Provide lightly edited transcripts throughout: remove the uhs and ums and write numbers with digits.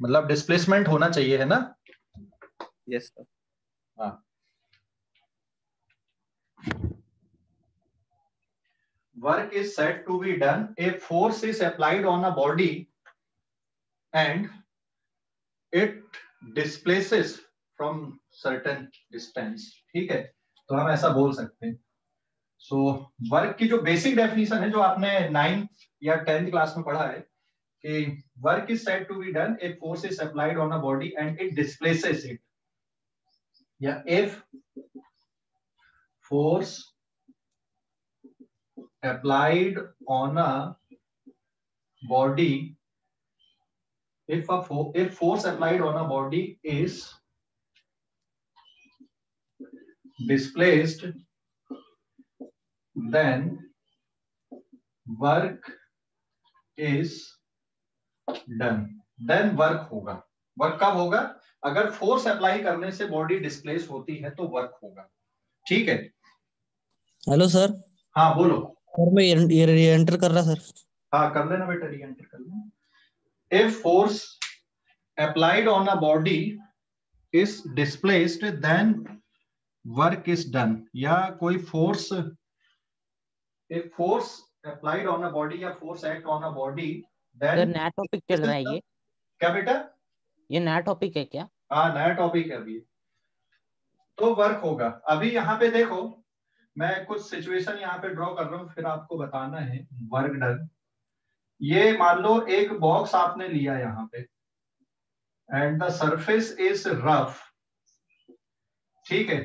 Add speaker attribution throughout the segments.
Speaker 1: मतलब डिस्प्लेसमेंट होना चाहिए, है ना?
Speaker 2: Yes sir.
Speaker 1: हाँ, work is said to be done, a force is applied on a body and it displaces from certain distance। ठीक है, तो हम ऐसा बोल सकते हैं। सो वर्क की जो बेसिक डेफिनेशन है, जो आपने 9th या 10th क्लास में पढ़ा है, कि work is said to be done, a force is applied on a body and it displaces it, या if force applied on a body, if force applied on a body is displaced, then work is done। then work होगा। Work कब होगा? अगर force apply करने से body displace होती है तो वर्क होगा। ठीक है।
Speaker 3: Hello sir.
Speaker 1: हाँ बोलो।
Speaker 3: सर मैं ये एंटर कर रहा सर।
Speaker 1: हाँ कर लेना बेटा, री एंटर कर लेना। If force applied on a body is displaced then work is done. या कोई force, if force applied on a body या force act on a body, then
Speaker 4: नया टॉपिक चल रहा है ये।
Speaker 1: क्या बेटा?
Speaker 4: ये नया टॉपिक है क्या?
Speaker 1: हाँ नया टॉपिक है अभी, तो वर्क होगा। अभी यहाँ पे देखो, मैं कुछ सिचुएशन यहाँ पे ड्रॉ कर रहा हूँ, फिर आपको बताना है वर्क डन। ये मान लो एक बॉक्स आपने लिया यहाँ पे and the surface is rough. ठीक है,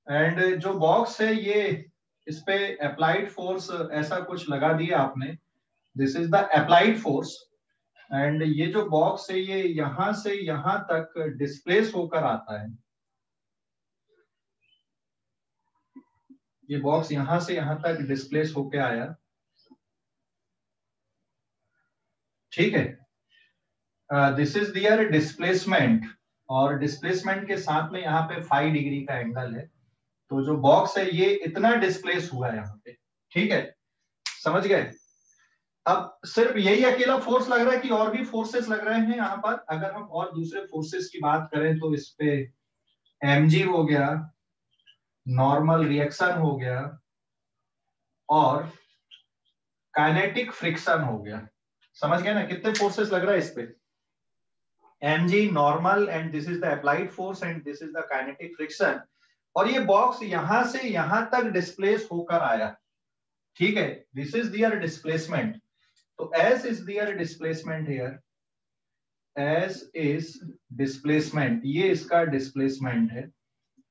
Speaker 1: एंड जो बॉक्स है ये, इस पे अप्लाइड फोर्स ऐसा कुछ लगा दिया आपने, this is the applied force. And ये जो बॉक्स है ये यहां से यहां तक डिस्प्लेस होकर आता है। ये बॉक्स यहां से यहां तक डिस्प्लेस होके आया। ठीक है, दिस इज दियर डिस्प्लेसमेंट, और डिस्प्लेसमेंट के साथ में यहाँ पे 5 डिग्री का एंगल है। तो जो बॉक्स है ये इतना डिस्प्लेस हुआ है यहाँ पे। ठीक है, समझ गए? अब सिर्फ यही अकेला फोर्स लग रहा है कि और भी फोर्सेस लग रहे हैं यहाँ पर? अगर हम और दूसरे फोर्सेस की बात करें तो इस पे mg हो गया, नॉर्मल रिएक्शन हो गया, और काइनेटिक फ्रिक्शन हो गया। समझ गए ना कितने फोर्सेस लग रहा है इस पे? mg normal, and this is the applied force, and this is the kinetic friction. और ये बॉक्स यहां से यहां तक डिस्प्लेस होकर आया। ठीक है, दिस इज दियर डिस्प्लेसमेंट। तो S is their displacement here, S is displacement, ये इसका डिस्प्लेसमेंट है।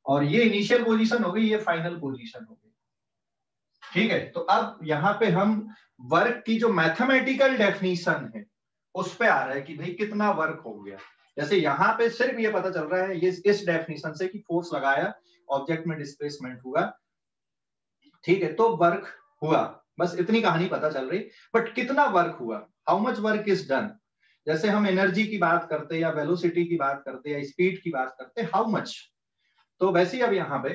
Speaker 1: और ये इनिशियल पोजीशन हो गई, ये फाइनल पोजीशन हो गई। ठीक है, तो अब यहाँ पे हम वर्क की जो मैथमेटिकल डेफिनेशन है उस पे आ रहा है कि भाई कितना वर्क हो गया। जैसे यहाँ पे सिर्फ ये पता चल रहा है ये इस डेफिनेशन से कि फोर्स लगाया, ऑब्जेक्ट में डिस्प्लेसमेंट हुआ। ठीक है, तो वर्क हुआ, बस इतनी कहानी पता चल रही। बट कितना वर्क हुआ, how much work is done? जैसे हम एनर्जी की बात करते, या वेलोसिटी की बात करते, या स्पीड की बात करते, हाउ मच। तो वैसे ही अब यहाँ पे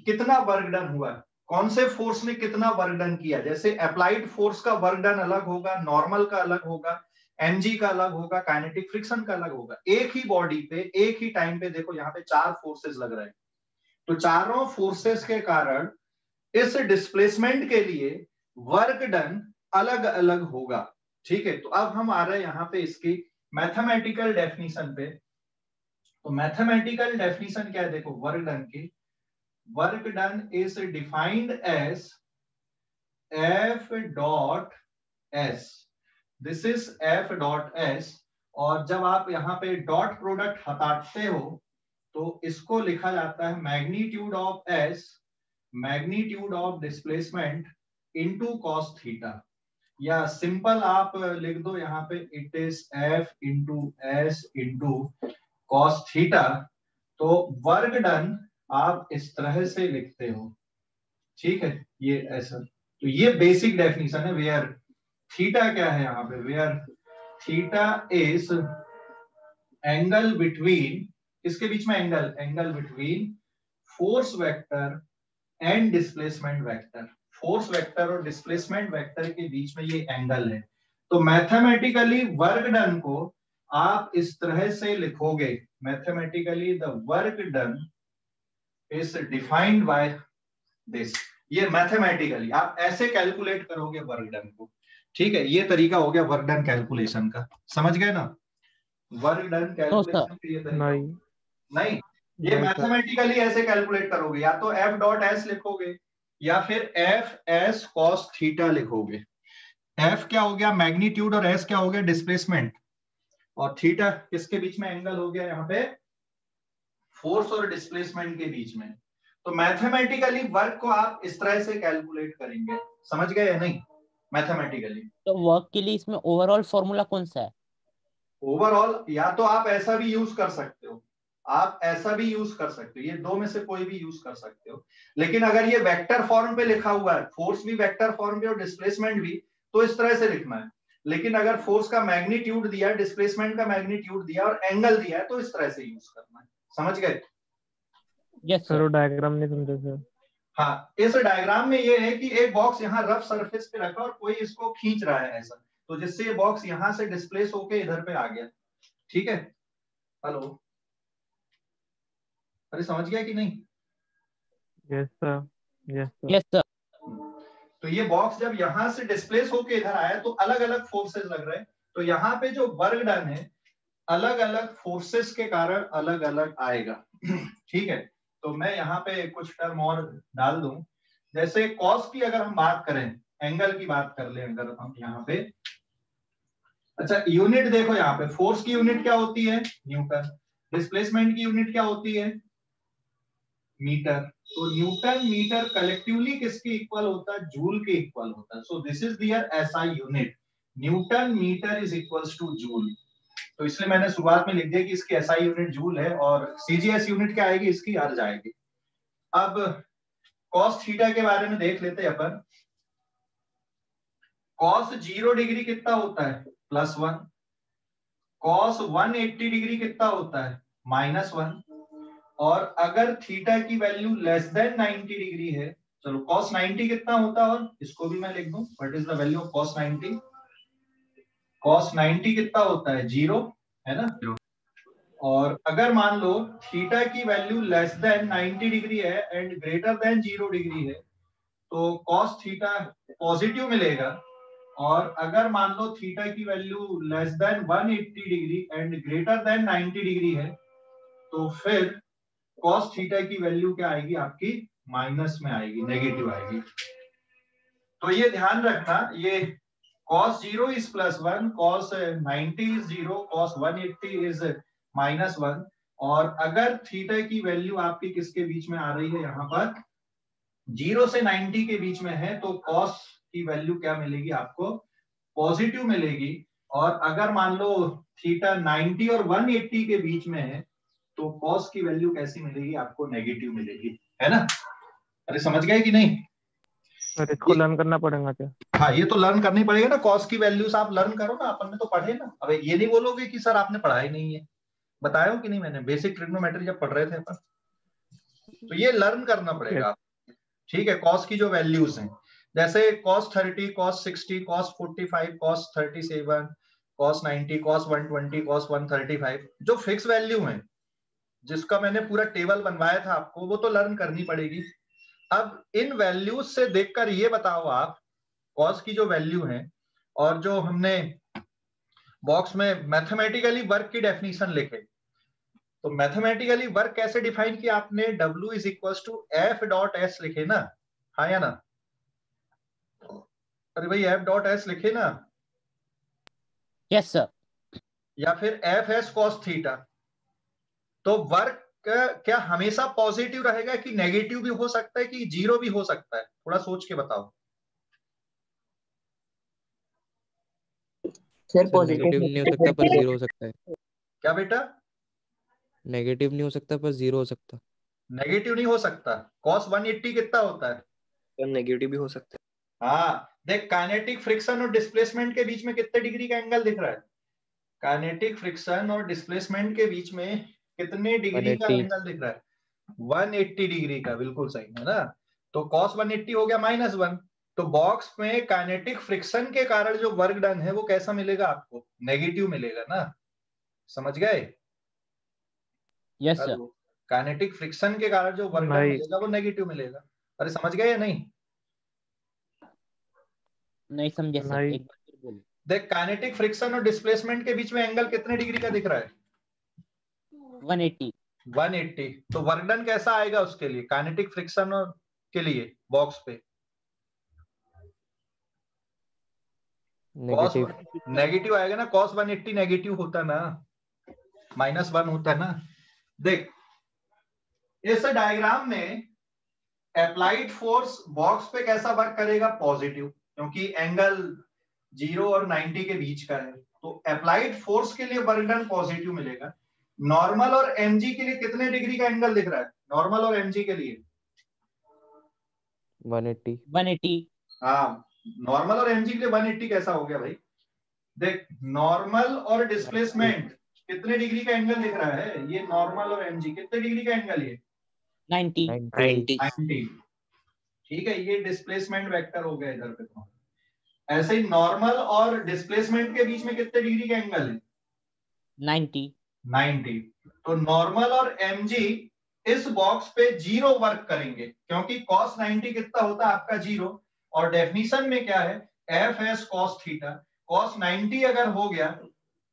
Speaker 1: कितना वर्क डन हुआ, कौन से फोर्स ने कितना वर्क डन किया। जैसे अप्लाइड फोर्स का वर्क डन अलग होगा, नॉर्मल का अलग होगा, mg का अलग होगा, काइनेटिक फ्रिक्शन का अलग होगा। एक ही बॉडी पे एक ही टाइम पे देखो यहाँ पे 4 फोर्सेस लग रहे हैं, तो चारों फोर्सेस के कारण इस डिस्प्लेसमेंट के लिए वर्क डन अलग अलग होगा। ठीक है, तो अब हम आ रहे हैं यहाँ पे इसकी मैथमेटिकल डेफिनेशन पे। तो मैथमेटिकल डेफिनेशन क्या है देखो वर्क डन की। Work done is defined as F dot S, this is F dot S. और जब आप यहाँ पे डॉट प्रोडक्ट हटाते हो तो इसको लिखा जाता है magnitude of S, magnitude of displacement into cos theta. या सिंपल आप लिख दो यहाँ पे, it is F into S into cos theta. तो वर्क डन आप इस तरह से लिखते हो। ठीक है, ये ऐसा। तो ये बेसिक डेफिनेशन है। वेयर थीटा क्या है यहाँ पे, where theta is angle between, इसके बीच में angle, angle between force vector and displacement vector. Force vector और डिस्प्लेसमेंट वेक्टर के बीच में ये एंगल है। तो मैथमेटिकली वर्क डन को आप इस तरह से लिखोगे mathematically the work done is defined by this. ये मैथमेटिकली आप ऐसे कैलकुलेट करोगे वर्क डन को, ठीक है। ये तरीका हो गया वर्क डन कैलकुलेशन का, समझ गए ना? Work done
Speaker 4: no sir,
Speaker 1: calculation का ये तरीका
Speaker 5: नहीं
Speaker 1: नहीं, ये
Speaker 5: नहीं सर,
Speaker 1: मैथमेटिकली ऐसे कैलकुलेट करोगे, या तो एफ डॉट एस लिखोगे या फिर एफ एस कॉस थीटा लिखोगे। एफ क्या हो गया मैग्नीट्यूड और एस क्या हो गया डिस्प्लेसमेंट, और थीटा किसके बीच में एंगल हो गया यहाँ पे, फोर्स और डिस्प्लेसमेंट के बीच में। तो मैथमेटिकली वर्क को आप इस तरह से कैलकुलेट करेंगे, समझ गए या नहीं? मैथमेटिकली
Speaker 4: तो वर्क के लिए इसमें ओवरऑल फॉर्मूला कौन सा है?
Speaker 1: ओवरऑल या तो आप ऐसा भी यूज कर सकते हो, आप ऐसा भी यूज कर सकते हो, ये दो में से कोई भी यूज कर सकते हो। लेकिन अगर ये वेक्टर फॉर्म पे लिखा हुआ है, फोर्स भी वेक्टर फॉर्म पे और डिस्प्लेसमेंट भी, तो इस तरह से लिखना है। लेकिन अगर फोर्स का मैग्नीट्यूड दिया, डिस्प्लेसमेंट का मैग्नीट्यूड दिया और एंगल दिया है, तो इस तरह से यूज करना है, समझ गए?
Speaker 4: Yes
Speaker 5: sir
Speaker 4: sir.
Speaker 5: वो डायग्राम नहीं समझे सर।
Speaker 1: हाँ, इस डायग्राम में ये है कि एक बॉक्स यहाँ रफ सरफेस पे रखा और कोई इसको खींच रहा है ऐसा, तो जिससे ये बॉक्स यहाँ से डिस्प्लेस होके इधर पे आ गया, ठीक है। हेलो, अरे समझ गया कि नहीं?
Speaker 5: Yes sir, yes sir.
Speaker 4: Yes sir.
Speaker 1: तो ये बॉक्स जब यहां से डिस्प्लेस होके इधर आया तो अलग अलग फोर्सेस लग रहे हैं, तो यहाँ पे जो वर्क डन है अलग अलग फोर्सेस के कारण अलग अलग आएगा, ठीक है। तो मैं यहाँ पे कुछ टर्म और डाल दूं, जैसे कॉस की अगर हम बात करें, एंगल की बात कर ले अगर हम यहाँ पे, अच्छा यूनिट देखो यहाँ पे, फोर्स की यूनिट क्या होती है न्यूटन, डिस्प्लेसमेंट की यूनिट क्या होती है मीटर। तो न्यूटन मीटर कलेक्टिवली किसके इक्वल होता है, जूल के इक्वल होता है। So this is their SI unit, newton metre is equals to joule. तो इसलिए मैंने शुरुआत में लिख दिया कि इसकी एसआई यूनिट जूल है, और सीजीएस यूनिट क्या आएगी इसकी, अर्ज आएगी। अब कॉस थीटा के बारे में देख लेते हैं अपन। कॉस 0 डिग्री कितना होता है, +1। कॉस 180 डिग्री कितना होता है, -1। और अगर थीटा की वैल्यू लेस देन 90 डिग्री है, चलो cos 90 कितना होता है, और इसको भी मैं लिख दूं, what is the value of cos 90। cos 90 कितना होता है, 0, है ना। और अगर मान लो थीटा की वैल्यू लेस देन 90 डिग्री है एंड ग्रेटर देन 0 डिग्री है, तो cos थीटा पॉजिटिव मिलेगा। और अगर मान लो थीटा की value less than 180 degree and greater then 90 degree है, तो फिर cos थीटा की वैल्यू क्या आएगी आपकी, माइनस में आएगी, नेगेटिव आएगी। तो ये ध्यान रखना, ये cos 0 is +1, cos 90 is 0, cos 180 is -1। और अगर थीटा की वैल्यू आपकी किसके बीच में आ रही है, यहाँ पर 0 से 90 के बीच में है, तो cos की वैल्यू क्या मिलेगी आपको, पॉजिटिव मिलेगी। और अगर मान लो थीटा 90 और 180 के बीच में है, तो cos की वैल्यू कैसी मिलेगी आपको, नेगेटिव मिलेगी, है ना। अरे समझ गए कि नहीं?
Speaker 5: सर इसको लर्न करना पड़ेगा क्या?
Speaker 1: हाँ, ये तो लर्न करनी पड़ेगा ना, cos की वैल्यूज आप लर्न करो ना, अपन ने तो पढ़े ना। अब ये नहीं बोलोगे कि सर आपने पढ़ा ही नहीं है, बताया हो कि नहीं मैंने, बेसिक ट्रिग्नोमेट्री जब पढ़ रहे थे अपन, तो ये लर्न करना पड़ेगा, ठीक है। cos की जो वैल्यूज हैं, जैसे cos 30, cos 60, cos 45, cos 37, cos 90, cos 120, cos 135, जो फिक्स वैल्यू है, जिसका मैंने पूरा टेबल बनवाया था आपको, वो तो लर्न करनी पड़ेगी। अब इन वैल्यूज से देखकर ये बताओ आप, cos की जो वैल्यू है और जो हमने बॉक्स में मैथमेटिकली वर्क की डेफिनेशन लिखे, तो मैथमेटिकली वर्क कैसे डिफाइन किया आपने, W is equals to F dot S लिखे ना, हाँ या ना? अरे भाई एफ डॉट एस लिखे ना,
Speaker 4: यस सर।
Speaker 1: या फिर एफ एस कॉस थीटा। तो वर्क क्या हमेशा पॉजिटिव रहेगा कि नेगेटिव भी हो सकता है कि जीरो भी हो सकता है, थोड़ा सोच के बताओ।
Speaker 2: सर नेगेटिव नहीं हो सकता पर जीरो हो सकता है।
Speaker 1: क्या बेटा?
Speaker 2: नेगेटिव नहीं हो सकता पर जीरो हो सकता।
Speaker 1: नेगेटिव नहीं हो सकता, cos 180 कितना होता है,
Speaker 6: सर नेगेटिव भी हो सकता है।
Speaker 1: हाँ देख, काइनेटिक फ्रिक्शन और डिस्प्लेसमेंट के बीच में कितने डिग्री का एंगल दिख रहा है, काइनेटिक फ्रिक्शन और डिस्प्लेसमेंट के बीच में कितने डिग्री का
Speaker 2: 180।
Speaker 1: एंगल दिख रहा है, 180 डिग्री का, बिल्कुल सही है ना। तो cos 180 हो गया -1। तो बॉक्स में काइनेटिक फ्रिक्शन के कारण जो वर्क डन है वो कैसा मिलेगा आपको, नेगेटिव मिलेगा ना। समझ गए?
Speaker 4: Yes sir.
Speaker 1: काइनेटिक फ्रिक्शन के कारण जो वर्क डन
Speaker 5: नहीं।
Speaker 1: मिलेगा वो नेगेटिव मिलेगा। अरे समझ गए या नहीं?
Speaker 4: नहीं समझे सर,
Speaker 5: नहीं।
Speaker 4: एक बार फिर बोलिए।
Speaker 1: देख, काइनेटिक फ्रिक्शन और डिस्प्लेसमेंट के बीच में एंगल कितने डिग्री का दिख रहा है?
Speaker 4: 180।
Speaker 1: 180। तो वर्क डन कैसा आएगा उसके लिए, काइनेटिक फ्रिक्शन के लिए बॉक्स पे? Cos
Speaker 2: negative.
Speaker 1: नेगेटिव आएगा ना, कॉस 180 नेगेटिव होता ना, -1 होता ना। देख, इस डायग्राम में अप्लाइड फोर्स बॉक्स पे कैसा वर्क करेगा? पॉजिटिव, क्योंकि एंगल 0 और 90 के बीच का है। तो अप्लाइड फोर्स के लिए वर्क डन पॉजिटिव मिलेगा। नॉर्मल और एमजी के लिए कितने डिग्री का एंगल दिख रहा है? नॉर्मल और एमजी के लिए
Speaker 2: 180।
Speaker 1: हाँ, नॉर्मल और एमजी के लिए 180 कैसा हो गया भाई? देख, नॉर्मल और डिस्प्लेसमेंट कितने डिग्री का एंगल दिख रहा है? ये नॉर्मल और एमजी कितने डिग्री का एंगल है?
Speaker 4: 90।
Speaker 1: 90। ठीक है, ये डिस्प्लेसमेंट वेक्टर हो गया इधर पे। तो ऐसे ही नॉर्मल और डिस्प्लेसमेंट के बीच में कितने डिग्री का एंगल है?
Speaker 4: 90।
Speaker 1: तो नॉर्मल और mg इस बॉक्स पे 0 वर्क करेंगे, क्योंकि cos 90 कितना होता है आपका? 0। और डेफिनेशन में क्या है? F S cos theta. cos 90 अगर हो गया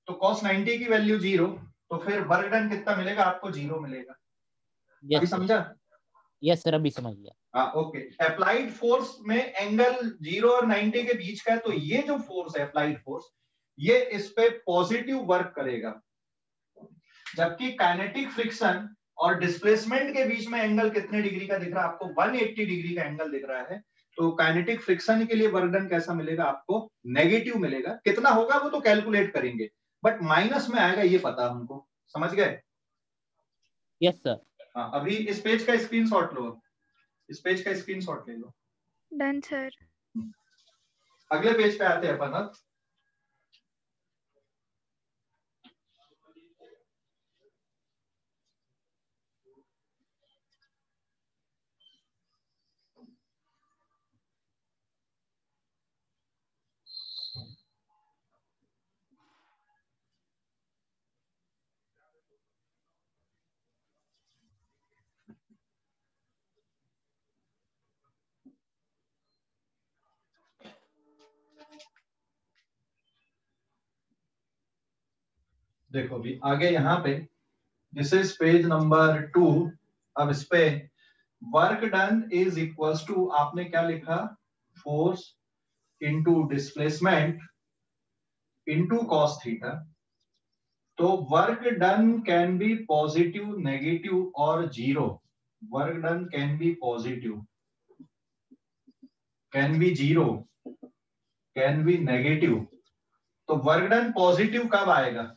Speaker 1: तो cos 90 की वैल्यू 0, तो फिर वर्क डन कितना मिलेगा आपको? 0 मिलेगा। अभी
Speaker 4: यस सर।
Speaker 1: समझा?
Speaker 4: यस सर, अभी समझ गया।
Speaker 1: हाँ, ओके। अप्लाइड फोर्स में एंगल 0 और 90 के बीच का है, तो ये जो फोर्स है अप्लाइड फोर्स, ये इस पे पॉजिटिव वर्क करेगा। जबकि काइनेटिक फ्रिक्शन और डिस्प्लेसमेंट के बीच में एंगल कितने डिग्री का दिख रहा है आपको? 180 डिग्री का एंगल दिख रहा है। तो काइनेटिक फ्रिक्शन के लिए वर्क डन कैसा मिलेगा आपको? नेगेटिव मिलेगा। कितना होगा वो तो कैलकुलेट करेंगे, बट माइनस में आएगा ये पता हमको। समझ गए?
Speaker 4: Yes sir.
Speaker 1: हाँ, अभी इस पेज का स्क्रीनशॉट लो, इस पेज का स्क्रीनशॉट ले लो।
Speaker 7: Done sir.
Speaker 1: अगले पेज पे आते हैं अपन अब। देखो भी आगे यहाँ पे, दिस इज पेज नंबर 2। अब इस पे work done is equals to, आपने क्या लिखा? Force into displacement into cos theta. तो work done can be positive, negative और 0। Work done can be positive, can be 0, can be negative. तो work done positive कब आएगा?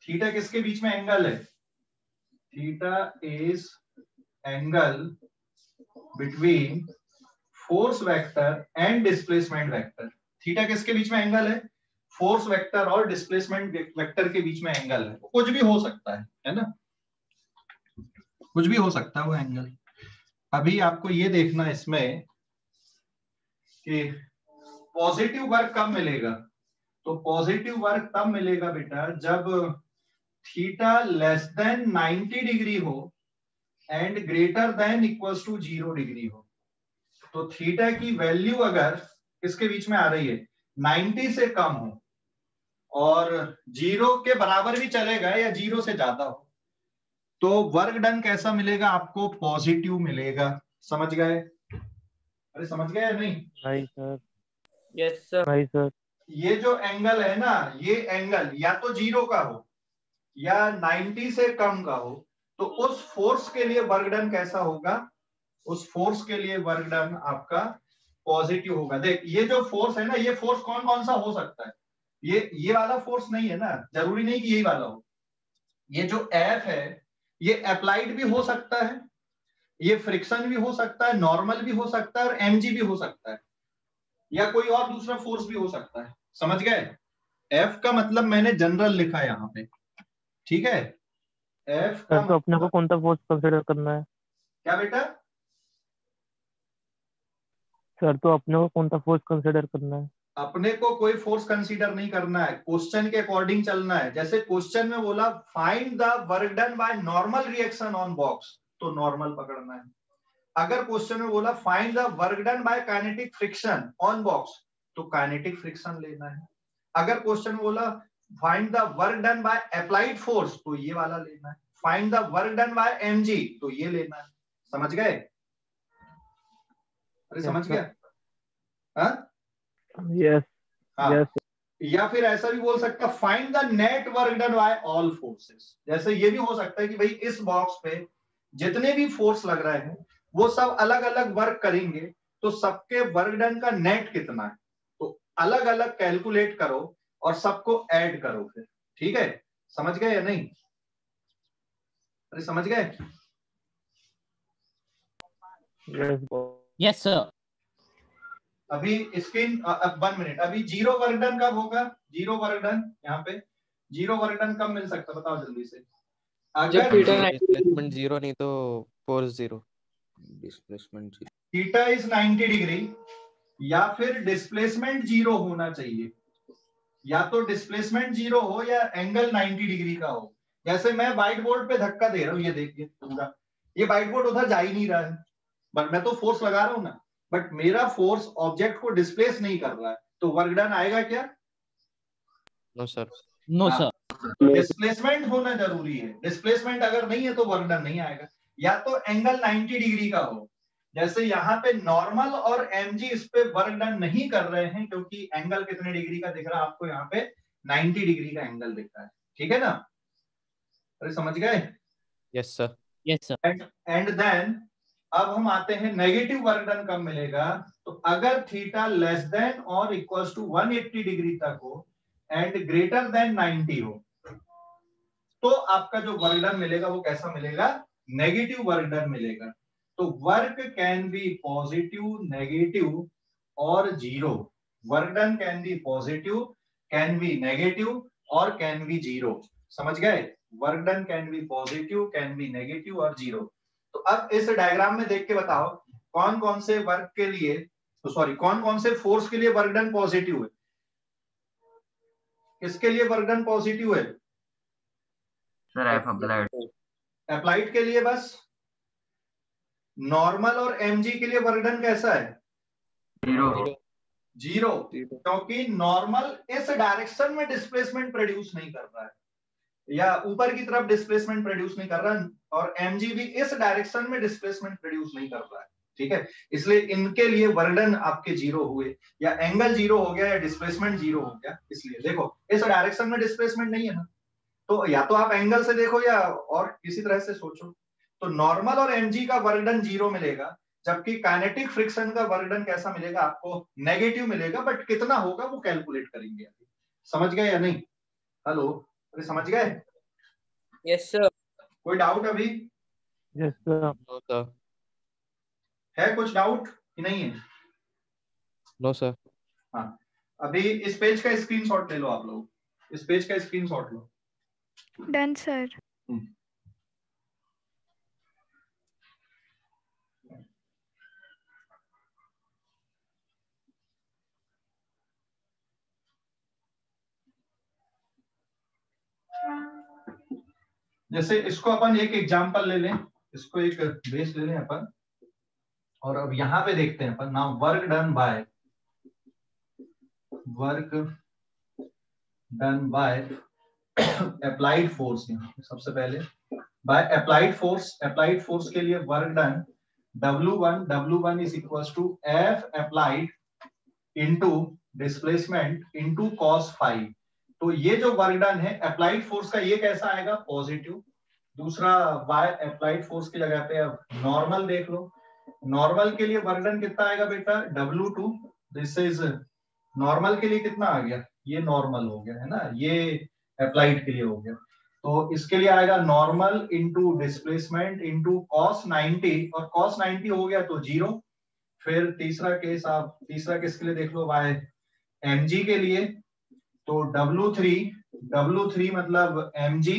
Speaker 1: थीटा किसके बीच में एंगल है? Theta is angle between force vector and displacement vector. Theta किसके बीच में एंगल है? फोर्स वेक्टर और डिस्प्लेसमेंट वेक्टर के बीच में एंगल है। कुछ भी हो सकता है ना? कुछ भी हो सकता है वो एंगल। अभी आपको ये देखना इसमें कि पॉजिटिव वर्क कब मिलेगा? तो पॉजिटिव वर्क तब मिलेगा बेटा जब थीटा लेस देन 90 डिग्री हो and greater than equals to 0 degree हो। तो थीटा की वैल्यू अगर किसके बीच में आ रही है? 90 से कम हो और 0 के बराबर भी चलेगा या 0 से ज्यादा हो, तो वर्क डन कैसा मिलेगा आपको? पॉजिटिव मिलेगा। समझ गए? अरे समझ गए या नहीं?
Speaker 5: नहीं सर।
Speaker 6: Yes sir.
Speaker 5: नहीं सर।
Speaker 1: ये जो एंगल है ना, ये एंगल या तो 0 का हो या 90 से कम का हो, तो उस फोर्स के लिए वर्क डन कैसा होगा? उस फोर्स के लिए वर्क डन आपका पॉजिटिव होगा। देख, ये जो फोर्स है ना, ये फोर्स कौन कौन सा हो सकता है? ये वाला फोर्स नहीं है ना, जरूरी नहीं कि यही वाला हो। ये जो एफ है ये अप्लाइड भी हो सकता है, ये फ्रिक्शन भी हो सकता है, नॉर्मल भी हो सकता है और एमजी भी हो सकता है, या कोई और दूसरा फोर्स भी हो सकता है। समझ गए? एफ का मतलब मैंने जनरल लिखा है यहाँ पे, ठीक है? एफ का
Speaker 5: सर तो अपने को कौन सा फोर्स कंसिडर करना है?
Speaker 1: क्या बेटा?
Speaker 5: सर तो अपने को कौन सा फोर्स कंसिडर करना है?
Speaker 1: अपने को कोई फोर्स कंसीडर नहीं करना है, क्वेश्चन के अकॉर्डिंग चलना है। जैसे क्वेश्चन में बोला find the work done by normal reaction on box, तो नॉर्मल पकड़ना है। अगर क्वेश्चन में बोला find the work done bye kinetic friction on box, तो काइनेटिक फ्रिक्शन लेना है। अगर क्वेश्चन में बोला find the work done by applied force, तो ये वाला लेना है। Find the work done bye mg, तो ये लेना है। समझ गए? अरे समझ गया? हाँ
Speaker 5: यस
Speaker 1: हाँ।
Speaker 5: यस
Speaker 1: या फिर ऐसा भी बोल सकता find the net work done bye all forces. जैसे ये भी हो सकता है कि भाई इस बॉक्स पे जितने भी फोर्स लग रहे हैं वो सब अलग अलग वर्क करेंगे, तो सबके वर्क डन का नेट कितना है, तो अलग अलग कैलकुलेट करो और सबको ऐड करो फिर। ठीक है? समझ गए या नहीं? अरे समझ गए?
Speaker 5: Yes
Speaker 4: yes sir.
Speaker 1: अभी स्क्रीन 1 मिनट, अभी जीरो वर्क डन कब होगा? जीरो वर्क डन यहाँ पे जीरो वर्क डन कब मिल सकता है बताओ जल्दी से। अगर
Speaker 2: डिस्प्लेसमेंट जीरो नहीं तो force zero.
Speaker 6: Displacement
Speaker 1: theta is 90 degree, या फिर डिस्प्लेसमेंट जीरो होना चाहिए, या तो डिस्प्लेसमेंट जीरो हो या एंगल 90 डिग्री का हो। जैसे मैं व्हाइट बोर्ड पे धक्का दे रहा हूँ, ये देखिए पूरा, ये व्हाइट बोर्ड उधर जा ही नहीं रहा है, बट मैं तो फोर्स लगा रहा हूँ ना, बट मेरा फोर्स ऑब्जेक्ट को डिस्प्लेस नहीं कर रहा है, तो वर्क डन आएगा क्या?
Speaker 2: No sir.
Speaker 4: No sir.
Speaker 1: Displacement होना जरूरी है, डिस्प्लेसमेंट अगर नहीं है तो वर्क डन नहीं आएगा। या तो एंगल 90 डिग्री का हो, जैसे यहाँ पे नॉर्मल और mg इस पे वर्क डन नहीं कर रहे हैं क्योंकि एंगल कितने डिग्री का दिख रहा है आपको? यहाँ पे 90 डिग्री का एंगल दिख रहा है। ठीक है ना? अरे समझ गए?
Speaker 2: Yes sir.
Speaker 4: Yes sir.
Speaker 1: And then अब हम आते हैं नेगेटिव वर्क डन कब मिलेगा? तो अगर थीटा लेस देन और इक्वल्स टू 180 डिग्री तक हो एंड ग्रेटर देन 90 हो, तो आपका जो वर्क डन मिलेगा वो कैसा मिलेगा? नेगेटिव वर्क डन मिलेगा। तो work can be positive, negative और zero. Work done can be positive, can be negative और कैन बी जीरो। समझ गए? Work done can be positive, can be negative और जीरो। तो अब इस डायग्राम में देख के बताओ कौन कौन से वर्क के लिए, तो सॉरी कौन कौन से फोर्स के लिए वर्क डन पॉजिटिव है? किसके लिए वर्क डन पॉजिटिव है?
Speaker 7: Sir F applied.
Speaker 1: अप्लाइड के लिए बस। नॉर्मल और mg के लिए वर्क डन कैसा है?
Speaker 7: जीरो।
Speaker 1: जीरो, क्योंकि नॉर्मल इस डायरेक्शन में डिस्प्लेसमेंट प्रोड्यूस नहीं कर रहा है, या ऊपर की तरफ डिस्प्लेसमेंट प्रोड्यूस नहीं कर रहा है, और mg भी इस डायरेक्शन में डिस्प्लेसमेंट प्रोड्यूस नहीं कर रहा है। ठीक है? इसलिए इनके लिए वर्क डन आपके जीरो हुए, या एंगल जीरो हो गया या डिस्प्लेसमेंट जीरो हो गया। इसलिए देखो इस डायरेक्शन में डिस्प्लेसमेंट नहीं है ना, तो या तो आप एंगल से देखो या और किसी तरह से सोचो। तो नॉर्मल और mg का वर्क डन जीरो मिलेगा, जबकि काइनेटिक फ्रिक्शन का वर्क डन कैसा मिलेगा आपको? नेगेटिव मिलेगा, बट कितना होगा वो कैलकुलेट करेंगे अभी। समझ गए या नहीं? हेलो, अरे समझ गए?
Speaker 6: Yes sir.
Speaker 1: कोई डाउट अभी?
Speaker 5: Yes sir.
Speaker 2: No sir.
Speaker 1: है कुछ डाउट कि नहीं है?
Speaker 2: No sir.
Speaker 1: हाँ, अभी इस पेज का स्क्रीनशॉट ले लो आप लोग, इस पेज का स्क्रीनशॉट लो।
Speaker 8: Done sir.
Speaker 1: जैसे इसको अपन एक एग्जांपल ले लें, इसको एक बेस ले लें अपन, और अब यहां पे देखते हैं अपन now work done by applied force. सबसे पहले बाय अप्लाइड फोर्स के लिए work done W1 is equals to F applied into displacement into cos phi. तो ये जो वर्क डन है अप्लाइड फोर्स का, ये कैसा आएगा? पॉजिटिव। दूसरा बाय अप्लाइड फोर्स की जगह पे अब नॉर्मल देख लो, नॉर्मल के लिए वर्क डन कितना आएगा बेटा? W2। दिस इज नॉर्मल के लिए कितना आ गया? ये नॉर्मल हो गया है ना, ये अप्लाइड के लिए हो गया। तो इसके लिए आएगा normal into displacement into cos 90, और cos 90 हो गया तो जीरो। फिर तीसरा केस, आप तीसरा केस के लिए देख लो बाय mg के लिए, तो W3 मतलब mg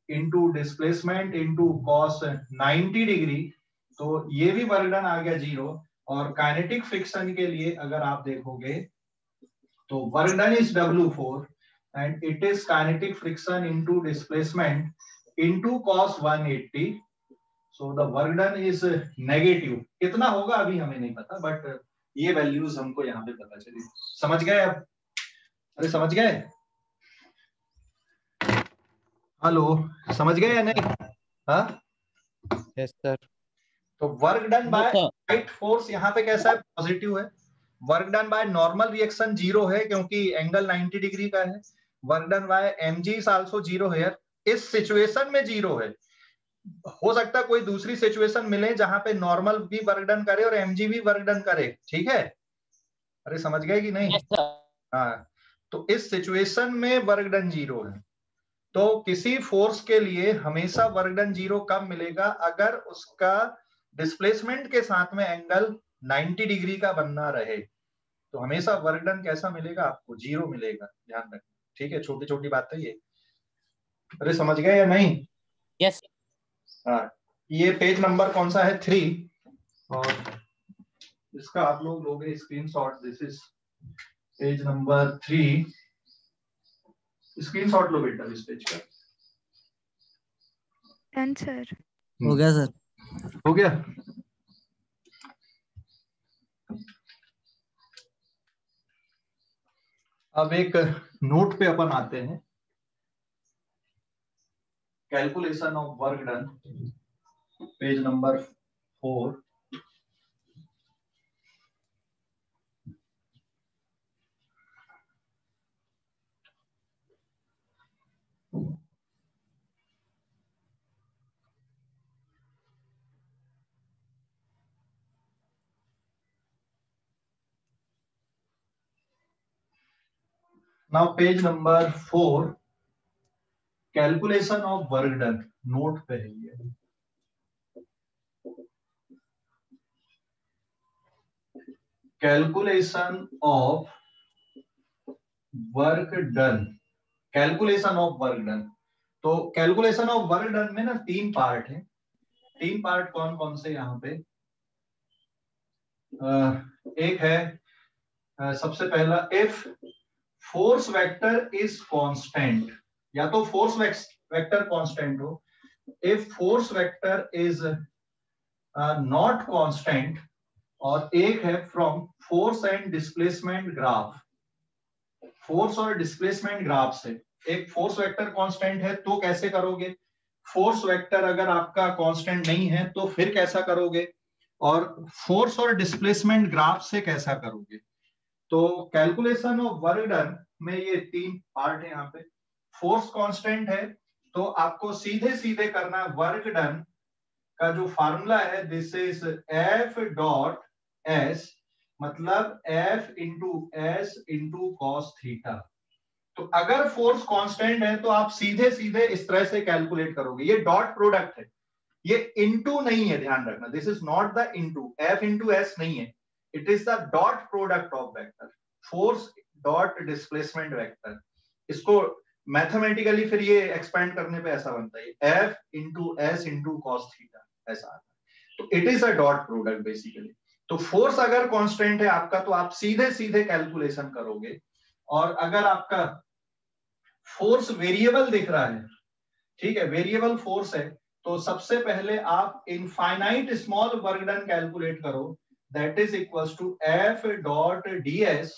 Speaker 1: into displacement into cos 90 degree, तो ये भी वर्क डन आ गया जीरो। और काइनेटिक फ्रिक्शन के लिए अगर आप देखोगे तो work done is W4 and it is kinetic friction into displacement into cos 180. So the work done is negative. कितना होगा अभी हमें नहीं पता, बट ये वैल्यूज हमको यहाँ पे पता चली। समझ गए अब? अरे समझ गए? हेलो, समझ गए या नहीं? हाँ,
Speaker 2: यस सर।
Speaker 1: तो work done bye
Speaker 4: sir.
Speaker 1: Right force यहाँ पे कैसा है? पॉजिटिव है। Work done by normal reaction 0 है क्योंकि एंगल 90 डिग्री का है। Work done bye mg is also 0 here. इस सिचुएशन में 0 है। हो सकता है कोई दूसरी सिचुएशन मिले जहां पे नॉर्मल भी वर्क डन करे और mg भी वर्क डन करे, ठीक है? अरे समझ गए कि नहीं?
Speaker 4: Yes, sir.
Speaker 1: हाँ, तो इस सिचुएशन में वर्क डन 0 है। तो किसी फोर्स के लिए हमेशा वर्क डन 0 कब मिलेगा? अगर उसका डिस्प्लेसमेंट के साथ में एंगल 90 डिग्री का बनना रहे, तो हमेशा वर्क डन कैसा मिलेगा? आपको 0 मिलेगा। ध्यान रखना, ठीक है? छोटी छोटी बात है ये। अरे समझ गए या नहीं?
Speaker 4: Yes.
Speaker 1: हाँ, ये पेज नंबर कौन सा है? 3, और इसका आप लोग लोगे screenshot. This is page number 3। Screenshot लो बेटा इस पेज का।
Speaker 8: Done, sir.
Speaker 3: हो गया सर।
Speaker 1: हो गया? अब एक नोट पे अपन आते हैं। Calculation of work done, page number 4। Now page number 4, calculation of work done, note पे है ये। Calculation of work done, calculation of work done. तो कैलकुलेशन ऑफ वर्क डन में ना 3 पार्ट है। 3 पार्ट कौन कौन से यहाँ पे? एक है सबसे पहला, if force vector is constant, या तो फोर्स वेक्टर कांस्टेंट हो। If force vector is not constant, और एक है from force and displacement graph. Force और डिस्प्लेसमेंट ग्राफ से एक फोर्स वेक्टर कांस्टेंट है, तो कैसे करोगे? फोर्स वेक्टर अगर आपका कांस्टेंट नहीं है तो फिर कैसा करोगे? और फोर्स और डिस्प्लेसमेंट ग्राफ से कैसा करोगे? तो कैलकुलेशन ऑफ वर्क डन में ये 3 पार्ट है। यहाँ पे फोर्स कांस्टेंट है तो आपको सीधे सीधे करना वर्क डन का जो फार्मूला है, this is F dot S, मतलब F into S into cos theta. तो अगर फोर्स कांस्टेंट है तो आप सीधे सीधे इस तरह से कैलकुलेट करोगे। ये डॉट प्रोडक्ट है, ये इनटू नहीं है, ध्यान रखना। This is not the into, F into S नहीं है, it is the dot product of vector, force dot displacement vector. इसको मैथमेटिकली फिर ये एक्सपेंड करने पे ऐसा बनता है, F into S into cos theta, ऐसा आता है। तो it is a dot product basically. तो फोर्स अगर कांस्टेंट है आपका तो आप सीधे सीधे कैलकुलेशन करोगे, और अगर आपका फोर्स वेरिएबल दिख रहा है, ठीक है, वेरिएबल फोर्स है, तो सबसे पहले आप infinite small work done calculate करो, that is equals to F dot ds,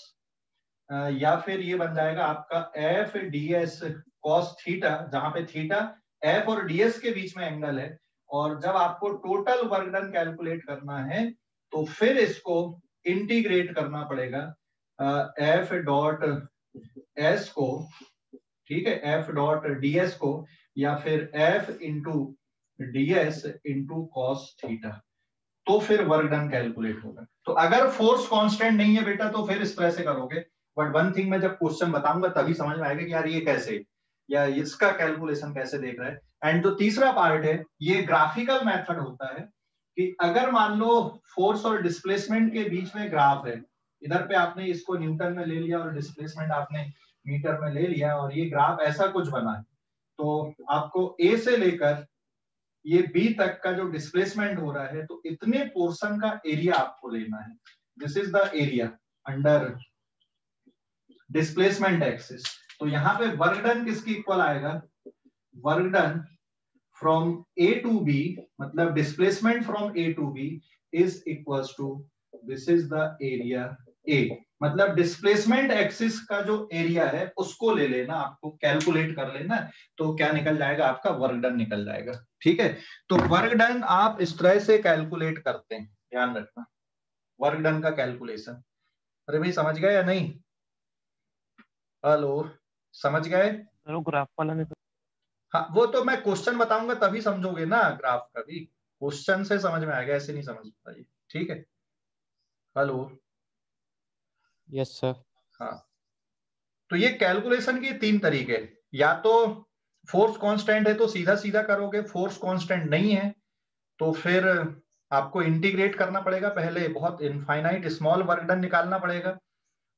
Speaker 1: या फिर ये बन जाएगा आपका F ds cos थीटा, जहां पे थीटा F और ds के बीच में एंगल है। और जब आपको टोटल वर्क डन कैलकुलेट करना है तो फिर इसको इंटीग्रेट करना पड़ेगा F डॉट S को, ठीक है, F डॉट ds को, या फिर F into ds into cos theta, तो फिर वर्क डन कैलकुलेट होगा। तो अगर फोर्स कांस्टेंट नहीं है बेटा तो फिर इस तरह से करोगे। बट वन थिंग, मैं जब क्वेश्चन बताऊंगा तभी समझ में आएगा कि यार ये कैसे, या इसका कैलकुलेशन कैसे देख रहा है। एंड जो तीसरा पार्ट है, ये ग्राफिकल मेथड होता है कि अगर मान लो फोर्स और डिस्प्लेसमेंट के बीच में ग्राफ है, इधर पे आपने इसको न्यूटन में ले लिया और डिस्प्लेसमेंट आपने मीटर में ले लिया, और ये ग्राफ ऐसा कुछ बना है, तो आपको A से लेकर ये B तक का जो डिस्प्लेसमेंट हो रहा है, तो इतने पोर्शन का एरिया आपको लेना है। This is the area under displacement axis. तो यहाँ पे वर्क डन किसकी इक्वल आएगा, work done from A to B, मतलब displacement from A to B is equals to this is the area A. मतलब डिस्प्लेसमेंट एक्सिस का जो area है उसको ले लेना, आपको कैलकुलेट कर लेना, तो क्या निकल जाएगा आपका वर्क डन निकल जाएगा। ठीक है, तो वर्क डन आप इस तरह से कैलकुलेट करते हैं, ध्यान रखना वर्क डन का कैलकुलेशन। अरे भाई समझ गए या नहीं, हेलो समझ गए?
Speaker 5: चलो ग्राफ वाला नहीं।
Speaker 1: हाँ वो तो मैं क्वेश्चन बताऊंगा तभी समझोगे ना, ग्राफ का भी क्वेश्चन से समझ में आएगा, ऐसे नहीं समझ पाइए। ठीक है, हेलो
Speaker 2: यस सर।
Speaker 1: हाँ, तो ये कैलकुलेशन के तीन तरीके, या तो फोर्स कांस्टेंट है तो सीधा सीधा करोगे, फोर्स कांस्टेंट नहीं है तो फिर आपको इंटीग्रेट करना पड़ेगा, पहले बहुत इनफाइनाइट स्मॉल वर्क डन निकालना पड़ेगा,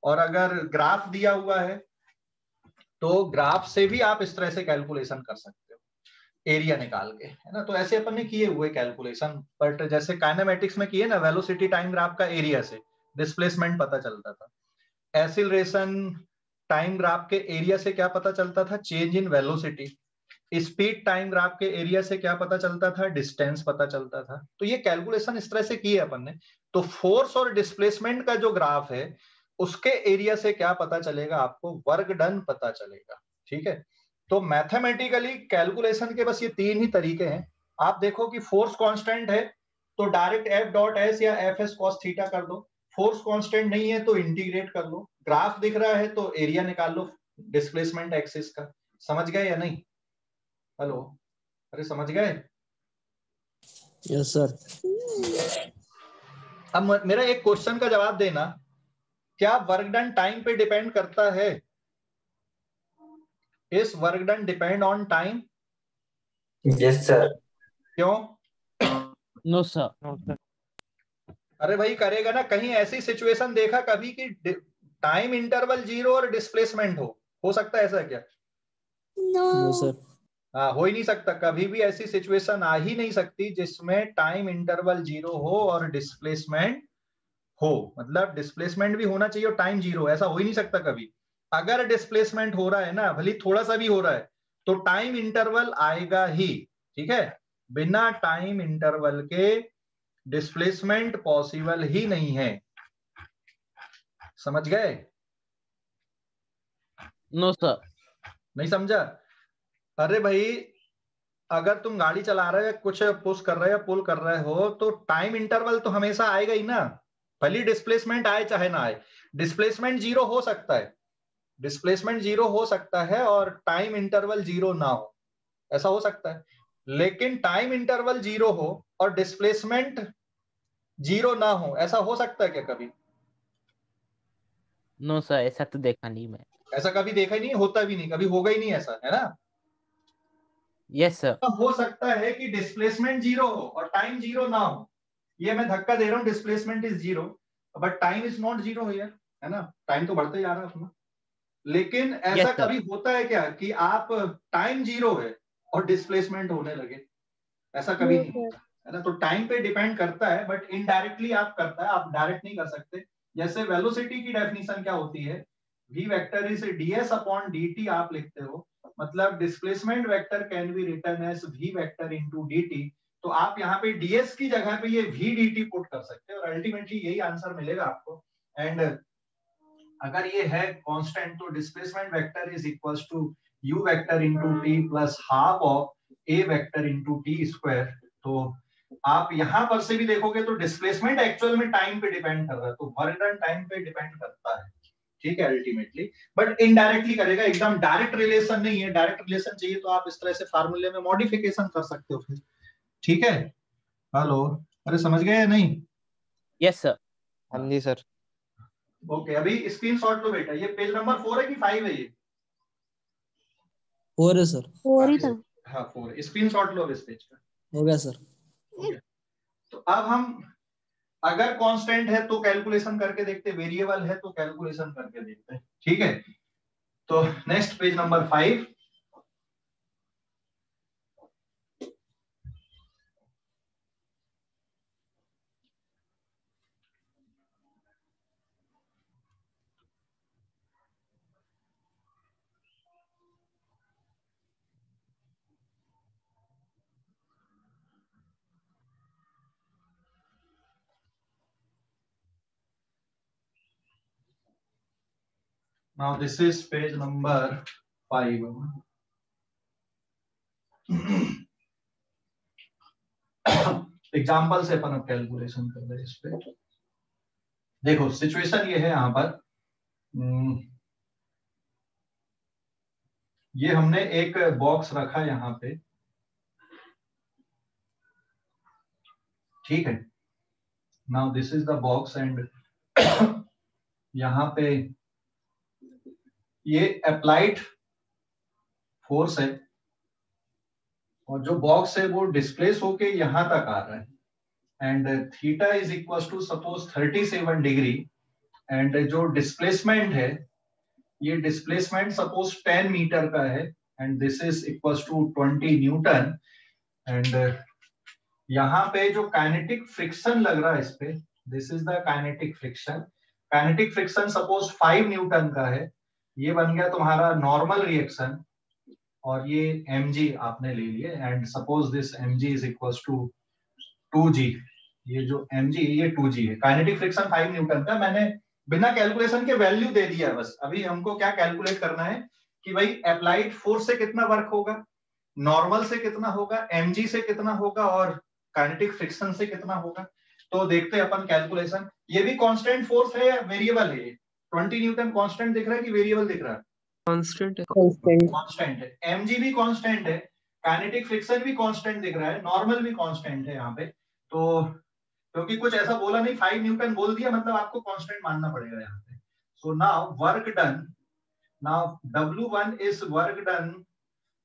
Speaker 1: और अगर ग्राफ दिया हुआ है तो ग्राफ से भी आप इस तरह से कैलकुलेशन कर सकते हो एरिया निकाल के, है ना। तो ऐसे अपन ने किए हुए कैलकुलेशन, बट जैसे काइनेमेटिक्स में किए ना, वेलोसिटी टाइम ग्राफ का एरिया से डिस्प्लेसमेंट पता चलता था, एक्सीलरेशन टाइम ग्राफ के एरिया से क्या पता चलता था, change in velocity, speed time graph के एरिया से क्या पता चलता था, डिस्टेंस पता चलता था। तो ये कैलकुलेशन इस तरह से की है अपन ने। तो फोर्स और डिस्प्लेसमेंट का जो ग्राफ है उसके एरिया से क्या पता चलेगा आपको, वर्क डन पता चलेगा। ठीक है, तो मैथमेटिकली कैलकुलेशन के बस ये तीन ही तरीके हैं। आप देखो कि फोर्स कांस्टेंट है तो डायरेक्ट एफ डॉट एस या एफ एस कॉस थीटा कर दो, फोर्स कांस्टेंट नहीं है तो इंटीग्रेट कर लो, ग्राफ दिख रहा है तो एरिया निकाल लो डिस्प्लेसमेंट एक्सिस का। समझ गए या नहीं, हेलो अरे समझ गए?
Speaker 3: Yes sir.
Speaker 1: अब मेरा एक क्वेश्चन का जवाब देना, क्या वर्क डन टाइम पे डिपेंड करता है? Is work done depend on time?
Speaker 9: Yes sir.
Speaker 1: क्यों?
Speaker 4: No sir.
Speaker 5: No sir.
Speaker 1: अरे भाई करेगा ना, कहीं ऐसी सिचुएशन देखा कभी कि टाइम इंटरवल जीरो और डिस्प्लेसमेंट हो सकता है ऐसा क्या?
Speaker 3: No sir.
Speaker 1: हाँ हो ही नहीं सकता, कभी भी ऐसी सिचुएशन आ ही नहीं सकती जिसमें टाइम इंटरवल जीरो हो और डिस्प्लेसमेंट हो, मतलब डिस्प्लेसमेंट भी होना चाहिए और टाइम जीरो, ऐसा हो ही नहीं सकता कभी। अगर डिस्प्लेसमेंट हो रहा है ना, भले थोड़ा सा भी हो रहा है, तो टाइम इंटरवल आएगा ही। ठीक है, बिना टाइम इंटरवल के डिस्प्लेसमेंट पॉसिबल ही नहीं है। समझ गए?
Speaker 4: No sir.
Speaker 1: नहीं समझा? अरे भाई अगर तुम गाड़ी चला रहे हो, कुछ पुश कर रहे हो, पुल कर रहे हो, तो टाइम इंटरवल तो हमेशा आएगा ही ना, भले डिस्प्लेसमेंट आए चाहे ना आए। डिस्प्लेसमेंट जीरो हो सकता है, डिस्प्लेसमेंट जीरो हो सकता है और टाइम इंटरवल जीरो ना हो, ऐसा हो सकता है। लेकिन टाइम इंटरवल जीरो हो और डिस्प्लेसमेंट जीरो ना हो, ऐसा हो सकता है क्या कभी?
Speaker 4: नो सर, ऐसा तो देखा नहीं मैं।
Speaker 1: ऐसा कभी देखा ही नहीं, होता भी नहीं, कभी होगा ही नहीं ऐसा, है ना।
Speaker 4: Yes sir.
Speaker 1: तो हो सकता है कि डिस्प्लेसमेंट जीरो हो और टाइम जीरो ना हो, ये मैं धक्का दे रहा हूँ, displacement is zero but time is not zero here, है ना, टाइम तो बढ़ते जा रहा है अपना। लेकिन ऐसा
Speaker 4: यस सर।
Speaker 1: कभी होता है क्या कि आप टाइम जीरो है और डिस्प्लेसमेंट होने लगे, ऐसा कभी नहीं होता है ना। तो टाइम पे डिपेंड करता है बट इनडायरेक्टली आप करता है, आप डायरेक्ट नहीं कर सकते। जैसे वेलोसिटी की डेफिनेशन क्या होती है, v vector is ds upon dt आप लिखते हो, मतलब displacement vector can be written as v vector into dt। तो आप यहाँ पे ds की जगह पे ये v dt पुट कर सकते हो और अल्टीमेटली यही आंसर मिलेगा आपको। एंड अगर ये है कांस्टेंट तो displacement vector is equals to u vector into t plus half of a vector into t square. तो आप यहां पर से भी देखोगे तो डिस्प्लेसमेंट एक्चुअल में टाइम पे डिपेंड कर रहा है, तो वर्क डन टाइम पे डिपेंड करता है। ठीक है, अल्टीमेटली बट इनडायरेक्टली करेगा, एकदम डायरेक्ट रिलेशन नहीं है। डायरेक्ट रिलेशन चाहिए तो आप इस तरह से फार्मूले में मॉडिफिकेशन कर सकते हो फिर। ठीक है, हेलो अरे समझ गए या नहीं?
Speaker 4: Yes sir.
Speaker 2: हाँ जी सर।
Speaker 1: ओके, अभी स्क्रीनशॉट लो बेटा, ये पेज नंबर 4 है कि 5 है ये?
Speaker 3: 4 है सर।
Speaker 8: 4 ही था।
Speaker 1: हाँ 4, स्क्रीनशॉट लो अब इस पेज का।
Speaker 3: हो गया सर।
Speaker 1: तो अब हम अगर कांस्टेंट है तो कैलकुलेशन करके देखते, वेरिएबल है तो कैलकुलेशन करके देखते हैं। ठीक है, तो next page number 5। Now this is page number 5. Example से अपन अब कैलकुलेशन कर रहे हैं इस पे। देखो सिचुएशन ये है यहाँ पर, ये हमने एक बॉक्स रखा यहाँ पे, ठीक है। Now this is the box and यहाँ पे ये अप्लाइड फोर्स है और जो बॉक्स है वो डिस्प्लेस होके यहां तक आ रहा है and theta is equal to suppose 37 degree and जो डिस्प्लेसमेंट है ये डिस्प्लेसमेंट सपोज 10 मीटर का है and this is equal to 20 newton and यहाँ पे जो काइनेटिक फ्रिक्शन लग रहा है इस पे, this is the kinetic friction. Kinetic friction suppose 5 Newton का है, ये बन गया तुम्हारा नॉर्मल रिएक्शन और ये mg आपने ले लिए and suppose this mg is equal to 2g। ये जो mg ये 2g है। काइनेटिक फ्रिक्शन 5 न्यूटन का, मैंने बिना कैलकुलेशन के वैल्यू दे दिया है बस। अभी हमको क्या कैलकुलेट करना है कि भाई अप्लाइड फोर्स से कितना वर्क होगा, नॉर्मल से कितना होगा, mg से कितना होगा और काइनेटिक फ्रिक्शन से कितना होगा। तो देखते हैं अपन कैलकुलेशन। ये भी कांस्टेंट फोर्स है या वेरिएबल है? 20 न्यूटन कांस्टेंट दिख रहा है कि वेरिएबल दिख रहा है?
Speaker 3: कांस्टेंट है।
Speaker 1: कांस्टेंट है। mg भी कांस्टेंट है, काइनेटिक फ्रिक्शन भी कांस्टेंट दिख रहा है, नॉर्मल भी कांस्टेंट है यहाँ पे। तो क्योंकि कुछ ऐसा बोला नहीं, 5 न्यूटन बोल दिया मतलब आपको कांस्टेंट मानना पड़ेगा यहाँ पे। So now work done, now W1 is work done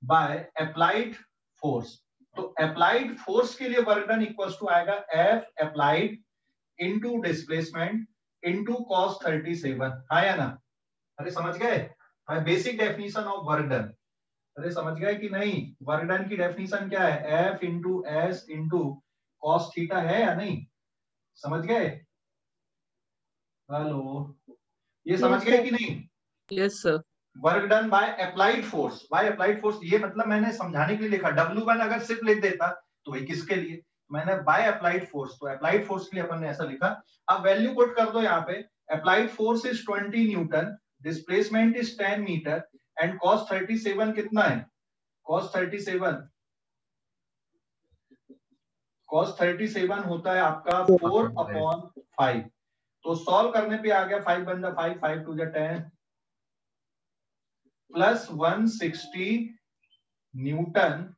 Speaker 1: by applied force. तो अप्लाइड फोर्स के लिए वर्क डन इक्वल्स टू आएगा F applied into displacement into cos 37। हाँ या ना? अरे समझ गए? Basic definition of work done. अरे समझ गए कि नहीं? वर्क डन की डेफिनेशन क्या है? F into S into cos theta है या नहीं? समझ गए? हेलो, ये समझ गए कि नहीं?
Speaker 3: Yes sir.
Speaker 1: Work done by applied force. Bye applied force ये मतलब मैंने समझाने के लिए लिखा। W1 अगर सिर्फ लिख देता तो ये किसके लिए, मैंने बाय अप्लाइड फोर्स, तो अप्लाइड फोर्स के लिए अपन ने ऐसा लिखा। अब वैल्यू पुट कर दो यहाँ पे। Applied force is 20 newton, displacement is 10 metre and cos 37 कितना है? cos 37 होता है आपका 4/5। तो सॉल्व करने पे आ गया 5 बन जा 5, 5 2 जा 10 प्लस 160 न्यूटन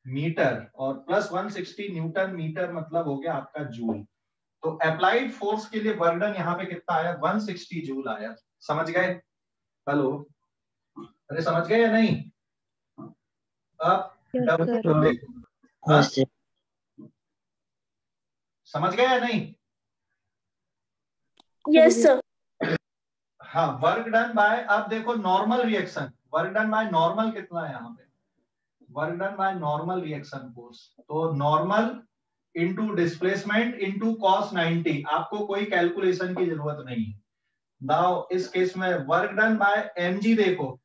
Speaker 1: मीटर और प्लस 160 न्यूटन मीटर मतलब हो गया आपका जूल। तो अप्लाइड फोर्स के लिए वर्क डन यहाँ पे कितना आया? 160 जूल आया। समझ गए? हेलो, अरे समझ गए या नहीं? अब समझ गए या नहीं?
Speaker 8: Yes sir.
Speaker 1: हाँ, वर्क डन बाय, अब देखो normal reaction, work done by normal कितना है यहाँ पे? Work done by normal reaction force, तो normal into displacement into cos 90। आपको कोई कैलकुलेशन की जरूरत नहीं है। नाउ इस केस में वर्क डन बाय mg देखो,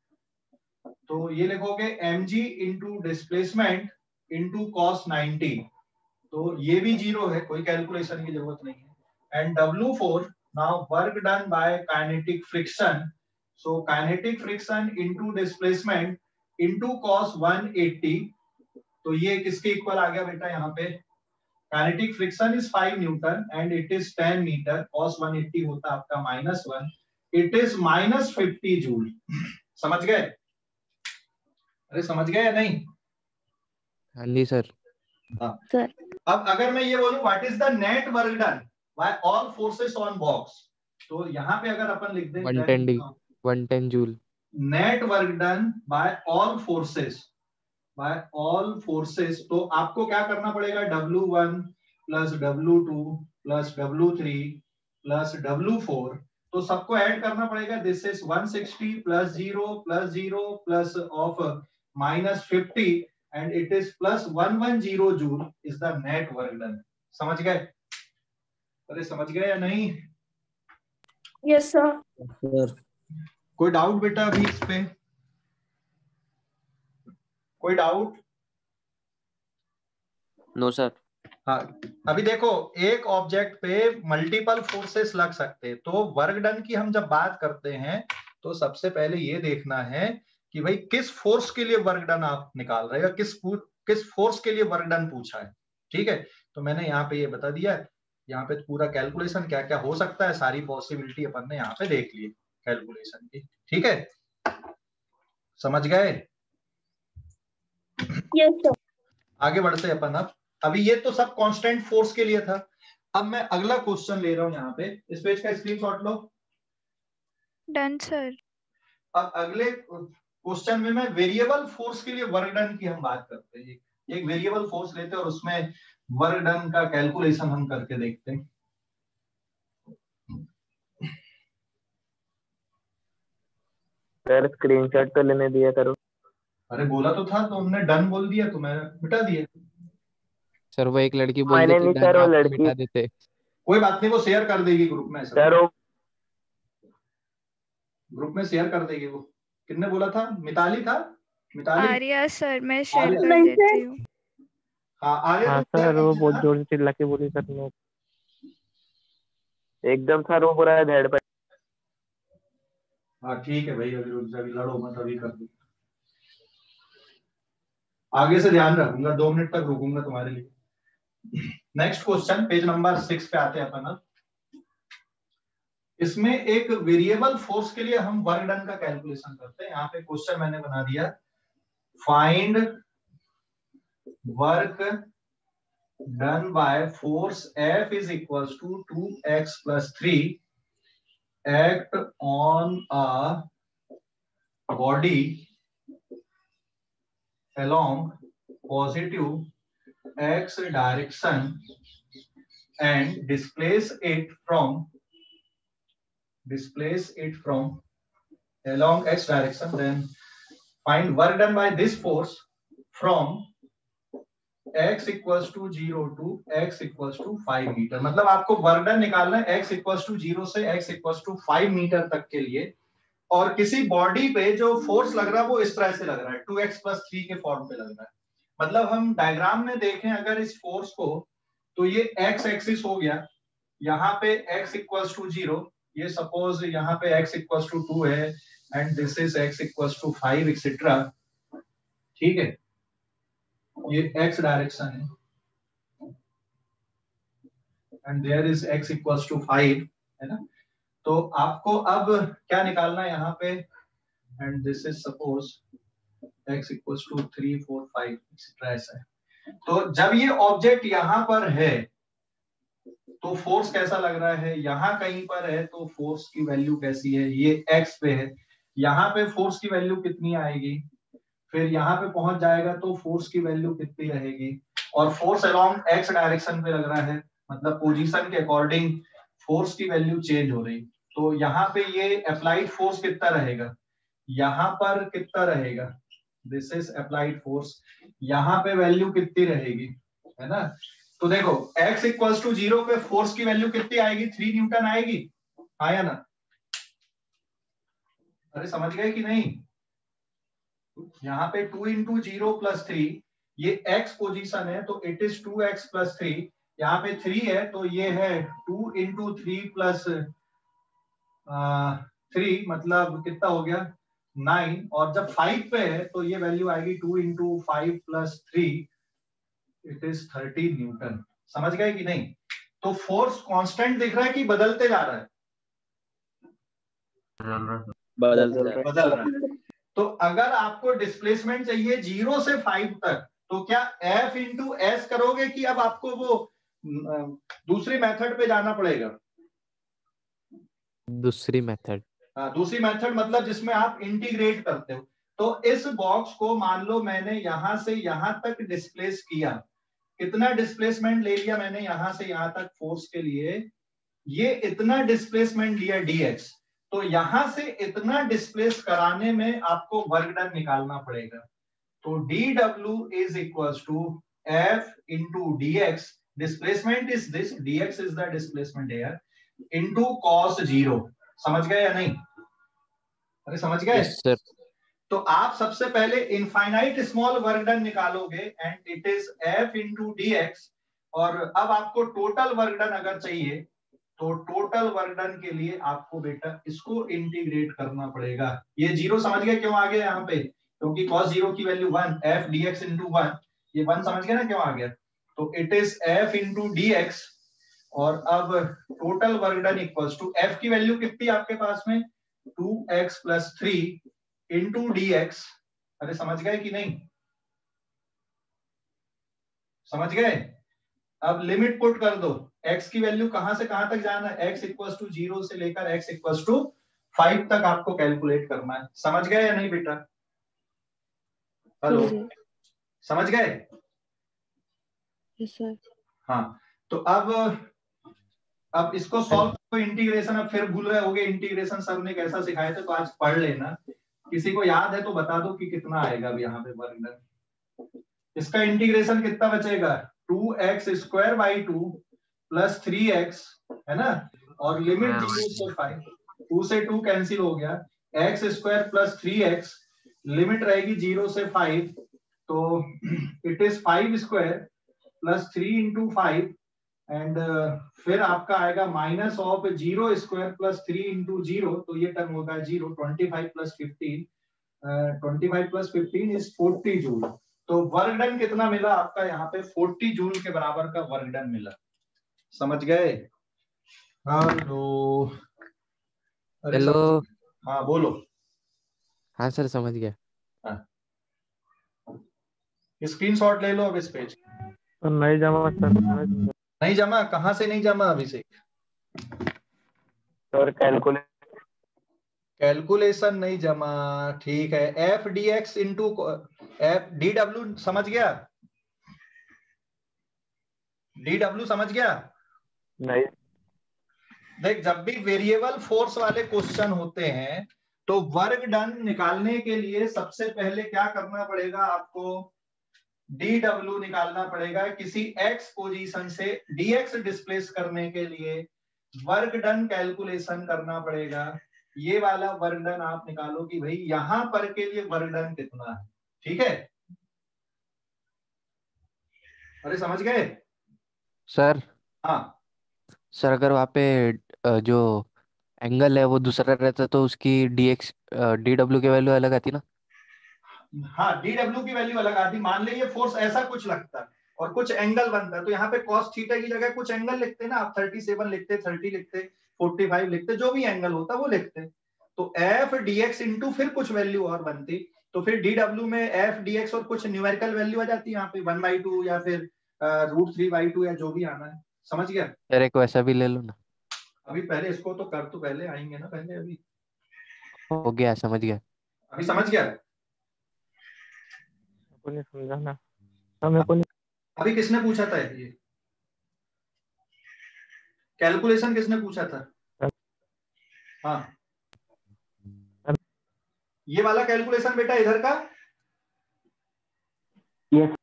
Speaker 1: तो ये लिखोगे mg into displacement into cos 90, तो ये भी 0 है, कोई कैलकुलेशन की जरूरत नहीं है। And W4 now work done by kinetic friction, so kinetic friction into displacement into cos 180, तो ये किसके इक्वल आ गया बेटा यहाँ पे? kinetic friction is 5 newton and it is 10 metre, cos 180 होता आपका -1, it is -50 जूल। समझ गए? अरे समझ गए या नहीं?
Speaker 2: हाँ जी सर।
Speaker 1: हाँ
Speaker 8: सर।
Speaker 1: अब अगर मैं ये बोलूं what is the net work done bye all forces on box, तो यहाँ पे अगर अपन लिख दें
Speaker 2: 110 joule.
Speaker 1: Net work done bye all forces, तो आपको क्या करना पड़ेगा? W1 plus W2 plus W3 plus W4, तो सबको ऐड करना पड़ेगा। This is 160 plus 0 plus of -50 and it is plus 110 joule is the net work done। समझ गए? अरे समझ गए या नहीं?
Speaker 8: Yes sir.
Speaker 1: कोई डाउट बेटा अभी इस पे? कोई डाउट?
Speaker 6: No sir.
Speaker 1: हाँ, अभी देखो एक ऑब्जेक्ट पे मल्टीपल फोर्सेस लग सकते हैं, तो वर्क डन की हम जब बात करते हैं तो सबसे पहले ये देखना है कि भाई किस फोर्स के लिए वर्क डन आप निकाल रहे हो, किस फोर्स के लिए वर्क डन पूछा है। ठीक है, तो मैंने यहाँ पे ये बता दिया है, यहाँ पे पूरा कैलकुलेशन क्या क्या हो सकता है, सारी पॉसिबिलिटी अपन ने यहाँ पे देख ली कैलकुलेशन की। ठीक है, समझ गए?
Speaker 8: Yes, sir.
Speaker 1: आगे बढ़ते अपन। अब अभी ये तो सब कांस्टेंट फोर्स के लिए था। अब मैं अगला क्वेश्चन ले रहा हूं, यहाँ पे इस पेज का स्क्रीनशॉट लो।
Speaker 10: Done sir.
Speaker 1: अब अगले क्वेश्चन में मैं वेरिएबल फोर्स के लिए वर्क डन की हम बात करते हैं। एक वेरिएबल फोर्स लेते हैं और उसमें वर्क डन का कैलकुलेशन हम करके देखते हैं।
Speaker 5: सर स्क्रीनशॉट तो लेने दिया करो।
Speaker 1: अरे बोला तो था, तो उन्होंने डन बोल दिया तो मैं मिटा दिया।
Speaker 2: सर वो एक लड़की बोल
Speaker 5: मैंने
Speaker 2: देती
Speaker 5: नहीं
Speaker 2: डन,
Speaker 5: सर, वो
Speaker 2: आप तो
Speaker 5: लड़की
Speaker 2: मिटा देते।
Speaker 1: कोई बात नहीं, वो शेयर कर देगी ग्रुप में।
Speaker 5: सर वो
Speaker 1: ग्रुप में शेयर कर देगी वो। किसने बोला था? मिताली था? मिताली?
Speaker 10: आर्या सर, मैं शेयर
Speaker 1: आर्या।
Speaker 10: कर
Speaker 8: नहीं
Speaker 10: देती
Speaker 8: सर।
Speaker 10: हूँ।
Speaker 1: हाँ आर्या,
Speaker 5: हाँ
Speaker 1: तो क्या
Speaker 5: सर, वो
Speaker 1: कहते
Speaker 5: बहुत
Speaker 1: हैं?
Speaker 5: जोर से चिल्ला के बोली सर ने एकदम सर, वो पूरा हेड पर।
Speaker 1: हाँ ठीक है भाई, अभी रुक जा, अभी लड़ो मत, अभी कर दो। आगे से ध्यान रखूंगा, 2 मिनट तक रुकूंगा तुम्हारे लिए। नेक्स्ट क्वेश्चन, पेज नंबर 6 पे आते हैं अपन। अब इसमें एक वेरिएबल फोर्स के लिए हम वर्क डन का कैलकुलेशन करते हैं। यहाँ पे क्वेश्चन मैंने बना दिया, find work done by force F is equals to 2x plus 3 act on a body along positive x direction and displace it from along x direction. Then find work done by this force from x equals to 0 to x equals to 5 metre. मतलब आपको work done निकालना है x equals to 0 से x equals to 5 metre तक के लिए, और किसी बॉडी पे जो फोर्स लग रहा है वो इस तरह से लग रहा है, 2x plus 3 के फॉर्म पे लग रहा है। मतलब हम डायग्राम में देखें अगर इस फोर्स को, तो ये x एक्सिस हो गया, यहाँ पे x equals to 0, ये सपोज यहाँ पे x equals to 2 है, and this is x equals to 5 etcetera. ठीक है, ये x डायरेक्शन है and there is x equals to 5, है ना। तो आपको अब क्या निकालना है यहाँ पे, and this is suppose x equals to 3, 4, 5 etcetera ऐसा है। तो जब ये ऑब्जेक्ट यहाँ पर है तो फोर्स कैसा लग रहा है, यहाँ कहीं पर है तो फोर्स की वैल्यू कैसी है, ये x पे है, यहाँ पे फोर्स की वैल्यू कितनी आएगी, फिर यहाँ पे पहुंच जाएगा तो फोर्स की वैल्यू कितनी रहेगी, और फोर्स अलोंग x डायरेक्शन पे लग रहा है, मतलब पोजीशन के अकॉर्डिंग फोर्स की वैल्यू चेंज हो रही। तो यहाँ पे ये अप्लाइड फोर्स कितना रहेगा, यहाँ पर कितना रहेगा, दिस इज अप्लाइड फोर्स, यहाँ पे वैल्यू कितनी रहेगी, है ना। तो देखो x इक्वल्स टू 0 पे फोर्स की वैल्यू कितनी आएगी, 3 न्यूटन आएगी, आया ना। अरे समझ गए कि नहीं, यहाँ पे 2 इंटू 0 प्लस 3, ये x पोजीशन है तो इट इज 2x प्लस 3, यहाँ पे 3 है तो ये है 2 इंटू 3 प्लस 3, मतलब कितना हो गया 9, और जब 5 पे है तो ये वैल्यू आएगी 2 into 5 plus 3, it is 30 Newton. समझ गए कि नहीं। तो फोर्स कांस्टेंट दिख रहा है कि बदलते जा रहा है, बदल रहा है। तो अगर आपको डिस्प्लेसमेंट चाहिए 0 से 5 तक, तो क्या F इंटू एस करोगे कि अब आपको वो दूसरी मेथड पे जाना पड़ेगा।
Speaker 2: दूसरी मेथड,
Speaker 1: दूसरी मेथड मतलब जिसमें आप इंटीग्रेट करते हो। तो इस बॉक्स को मान लो मैंने यहां से यहां तक डिस्प्लेस किया, कितना डिस्प्लेसमेंट ले लिया मैंने यहां से यहां तक फोर्स के लिए, ये इतना डिस्प्लेसमेंट लिया dx, तो यहां से इतना डिस्प्लेस कराने में आपको वर्क डन निकालना पड़ेगा। तो dw is equals to f into dx, displacement is this, dx is the displacement here, into cos 0। समझ गए या नहीं, अरे समझ गए।
Speaker 2: Yes sir.
Speaker 1: तो आप सबसे पहले इनफाइनाइट स्मॉल वर्क डन निकालोगे and it is f into dx, और अब आपको टोटल वर्क डन अगर चाहिए तो टोटल वर्क डन के लिए आपको बेटा इसको इंटीग्रेट करना पड़ेगा। ये जीरो समझ गए क्यों आ गया यहाँ पे, क्योंकि cos जीरो की वैल्यू 1, f dx into 1, ये 1 समझ गए ना क्यों आ गया, तो it is f into dx। और अब total work done equals to f की वैल्यू कितनी आपके पास में 2x plus 3 into dx। अरे समझ गए कि नहीं, समझ गए। अब लिमिट पुट कर दो, x की वैल्यू कहां से कहां तक जाना है, x इक्वल्स टू 0 से लेकर x इक्वल्स टू 5 तक आपको कैलकुलेट करना है। समझ गए या नहीं बेटा? हेलो, समझ गए?
Speaker 10: Yes sir.
Speaker 1: हाँ, तो अब इसको सॉल्व तो इंटीग्रेशन, अब फिर भूल रहे होगे इंटीग्रेशन सर ने कैसा सिखाया था, तो आज पढ़ लेना। किसी को याद है तो बता दो कि कितना आएगा अब यहाँ पे वर्क डन। इसका इंटीग्रेशन कितना बचेगा, 2x square by 2 plus 3x, है ना, और लिमिट 0 से 5, 2 से 2 कैंसिल हो गया, x square plus 3x, limit रहेगी 0 से 5, तो it is 5 square plus 3 into 5, and फिर आपका आएगा minus of 0 square plus 3 into 0, तो ये टर्म होगा 0, 25 प्लस 15, 25 प्लस 15 इज 40 जूल। तो वर्क डन कितना मिला आपका यहाँ पे, 40 जूल के बराबर का वर्क डन मिला। समझ गए? हेलो, अरे
Speaker 2: हेलो।
Speaker 1: हाँ बोलो।
Speaker 2: हाँ सर समझ गया।
Speaker 1: स्क्रीनशॉट ले लो अब इस पेज।
Speaker 5: तो नहीं जमा सर,
Speaker 1: नहीं जमा? कहाँ से नहीं जमा अभिषेक?
Speaker 5: सर
Speaker 1: कैलकुलेशन नहीं जमा, ठीक है। F D x into F D W, समझ गया? डी डब्ल्यू समझ गया?
Speaker 5: नहीं।
Speaker 1: देख, जब भी वेरिएबल फोर्स वाले क्वेश्चन होते हैं तो वर्क डन निकालने के लिए सबसे पहले क्या करना पड़ेगा आपको, डी डब्ल्यू निकालना पड़ेगा। किसी एक्स पोजीशन से डीएक्स डिस्प्लेस करने के लिए वर्क डन कैलकुलेशन करना पड़ेगा। ये वाला वर्क डन आप निकालो कि भाई यहां पर के लिए वर्क डन कितना है, ठीक है? अरे समझ गए
Speaker 2: सर।
Speaker 1: हाँ
Speaker 2: सर अगर वहाँ पे जो एंगल है वो दूसरा रहता तो उसकी डीएक्स डीडब्ल्यू की वैल्यू अलग आती ना?
Speaker 1: हाँ, डी डब्ल्यू की वैल्यू अलग आती। मान लीजिए फोर्स ऐसा कुछ लगता है और कुछ एंगल बनता है, तो यहाँ पे कॉस थीटा की जगह कुछ एंगल लिखते ना आप, 37 लिखते, 30 लिखते, 45 लिखते, जो भी एंगल होता वो लिखते। तो एफ डीएक्स इंटू फिर कुछ वैल्यू और बनती, तो फिर डी डब्ल्यू में एफ डीएक्स और कुछ न्यूमेरिकल वैल्यू आ जाती है यहाँ पे, 1/2 या फिर √3/2 या जो भी आना है। समझ गया?
Speaker 2: यार एक वैसा भी ले लो ना।
Speaker 1: अभी पहले इसको तो कर, तो पहले आएंगे ना, पहले अभी
Speaker 2: हो गया, समझ गया।
Speaker 1: अभी समझ गया?
Speaker 5: नहीं समझा ना, हमें को नहीं।
Speaker 1: अभी किसने पूछा था ये कैलकुलेशन, किसने पूछा था? हाँ, ये वाला कैलकुलेशन बेटा इधर का।
Speaker 5: यस।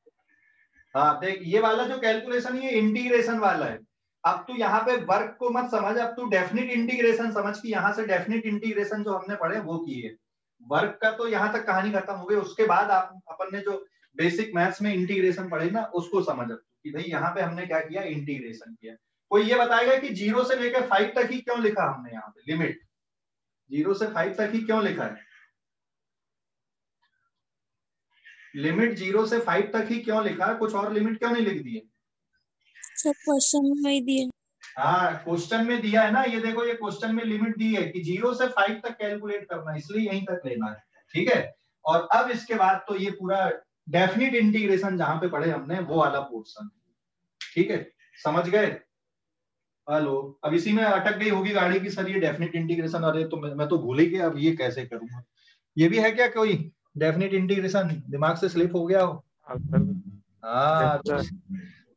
Speaker 1: हाँ देख, ये वाला जो कैलकुलेशन ये इंटीग्रेशन वाला है। अब तू यहाँ पे वर्क को मत समझ, अब तू डेफिनिट इंटीग्रेशन समझ कि यहाँ से डेफिनिट इंटीग्रेशन जो हमने पढ़े वो किए। वर्क का तो यहाँ तक कहानी खत्म हो गई, उसके बाद अपन ने जो बेसिक मैथ्स में इंटीग्रेशन पढ़े ना उसको समझ कि भाई यहाँ पे हमने क्या किया, इंटीग्रेशन किया। कोई ये बताएगा कि 0 से लेकर 5 तक ही क्यों लिखा हमने यहाँ पे, लिमिट 0 से 5 तक ही क्यों लिखा है, लिमिट 0 से 5 तक ही क्यों लिखा है, कुछ और लिमिट क्यों नहीं लिख दिए?
Speaker 8: सब क्वेश्चन में ही दिए।
Speaker 1: हाँ क्वेश्चन में दिया है ना, ये देखो ये क्वेश्चन में लिमिट दी है कि 0 से 5 तक कैलकुलेट करना है, इसलिए यहीं तक लेना है, ठीक है। और अब इसके बाद तो ये पूरा डेफिनिट इंटीग्रेशन जहां पे पढ़े हमने वो वाला पोर्शन, ठीक है, समझ गए? हेलो, अब इसी में अटक गई होगी गाड़ी की सर ये डेफिनिट इंटीग्रेशन, अरे तो मैं तो भूल ही गया, अब ये कैसे करूंगा। ये भी है क्या कोई डेफिनिट इंटीग्रेशन, दिमाग से स्लिप हो गया हो? हाँ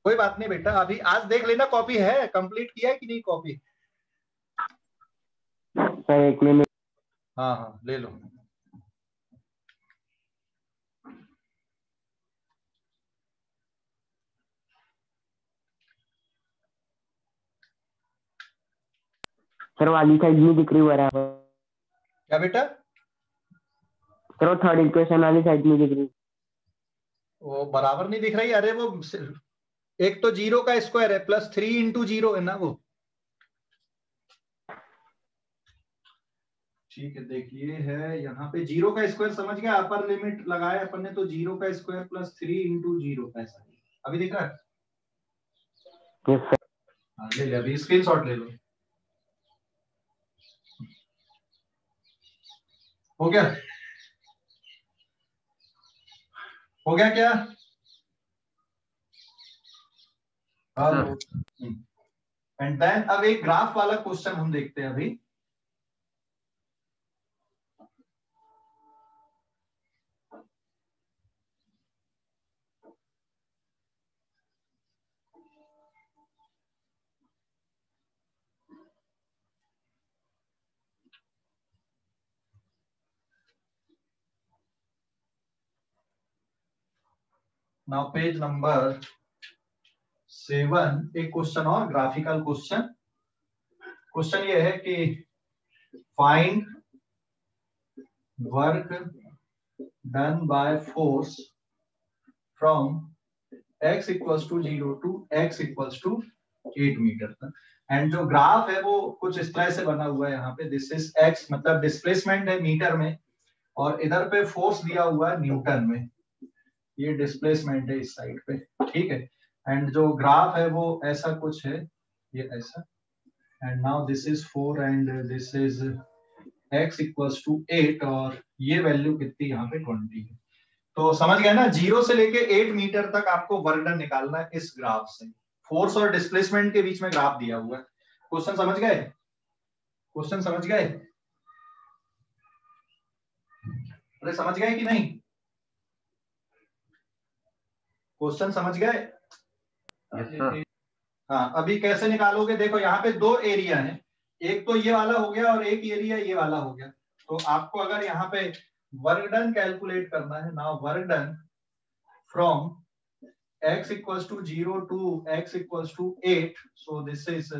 Speaker 1: कोई बात नहीं बेटा, अभी आज देख लेना, कॉपी है, कंप्लीट किया है कि नहीं कॉपी?
Speaker 5: Sir 1 minute.
Speaker 1: हाँ हाँ ले लो।
Speaker 5: सर वाली साइड नहीं दिख रही बराबर।
Speaker 1: क्या बेटा?
Speaker 5: सर वो थर्ड इक्वेशन वाली साइड नहीं दिख रही।
Speaker 1: वो बराबर नहीं दिख रही, अरे वो एक तो 0 का स्क्वायर है प्लस 3 इंटू 0 है ना वो, ठीक है, देखिए है यहाँ पे 0 का स्क्वायर समझ गया, अपर लिमिट लगाया अपन ने तो 0 का स्क्वायर प्लस 3 इंटू 0 ऐसा ही। अभी दिख रहा है?
Speaker 5: Yes sir.
Speaker 1: हाँ, ले ले, अभी स्क्रीनशॉट ले लो। हो गया? हो गया क्या? एंड देन अब एक ग्राफ वाला क्वेश्चन हम देखते हैं अभी। नाउ पेज नंबर 7, एक क्वेश्चन और ग्राफिकल क्वेश्चन। क्वेश्चन ये है कि find work done by force from x equals to 0 to x equals to 8 metre तक। एंड जो ग्राफ है वो कुछ इस तरह से बना हुआ है यहाँ पे। दिस इज x मतलब डिस्प्लेसमेंट है मीटर में, और इधर पे फोर्स दिया हुआ है न्यूटन में। ये डिस्प्लेसमेंट है इस साइड पे, ठीक है। एंड जो ग्राफ है वो ऐसा कुछ है, ये ऐसा। And now this is 4 and this is x equals to 8, और ये वैल्यू कितनी यहाँ पे 20 है। तो समझ गए ना, 0 से लेके 8 मीटर तक आपको वर्क डन निकालना है इस ग्राफ से। फोर्स और डिस्प्लेसमेंट के बीच में ग्राफ दिया हुआ है। क्वेश्चन समझ गए? क्वेश्चन समझ गए? अरे समझ गए कि नहीं? क्वेश्चन समझ गए?
Speaker 7: Yes sir.
Speaker 1: हाँ, अभी कैसे निकालोगे? देखो यहाँ पे 2 एरिया हैं, एक तो ये वाला हो गया और एक एरिया ये वाला हो गया। तो आपको अगर यहाँ पे वर्क डन कैलकुलेट करना है ना, work done from x equals to 0 to x equals to 8, so this is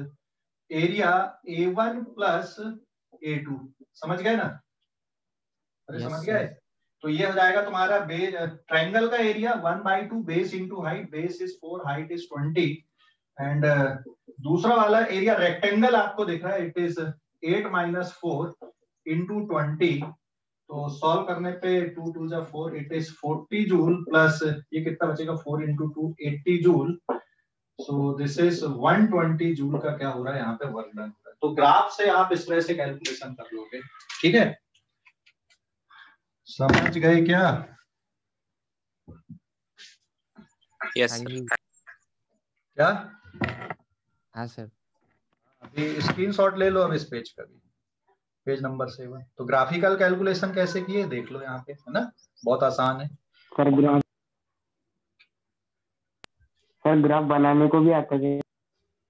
Speaker 1: area A1 plus A2। समझ गए ना? अरे समझ गए? तो ये हो जाएगा तुम्हारा ट्रायंगल का area 1/2 base into height. Base is 4, height is 20। And दूसरा वाला एरिया रेक्टेंगल आपको दिख रहा है, इट इज 8 माइनस 4 इंटू 20। तो सॉल्व करने पे 2 2 जा 4, इट इज 40 जूल प्लस ये कितना बचेगा 4 into 2 80 joule. So this is 120 joule का क्या हो रहा है यहाँ पे वर्क डन हो रहा है। तो ग्राफ से आप इस तरह से कैलकुलेशन कर लोगे, ठीक है? समझ गए क्या?
Speaker 2: Yes sir.
Speaker 1: क्या?
Speaker 2: हाँ सर।
Speaker 1: अभी स्क्रीनशॉट ले लो अब इस पेज का भी, पेज नंबर 7। तो ग्राफिकल कैलकुलेशन कैसे किए देख लो यहाँ पे, है ना? बहुत आसान है।
Speaker 5: सर ग्राफ बनाने को भी आता है?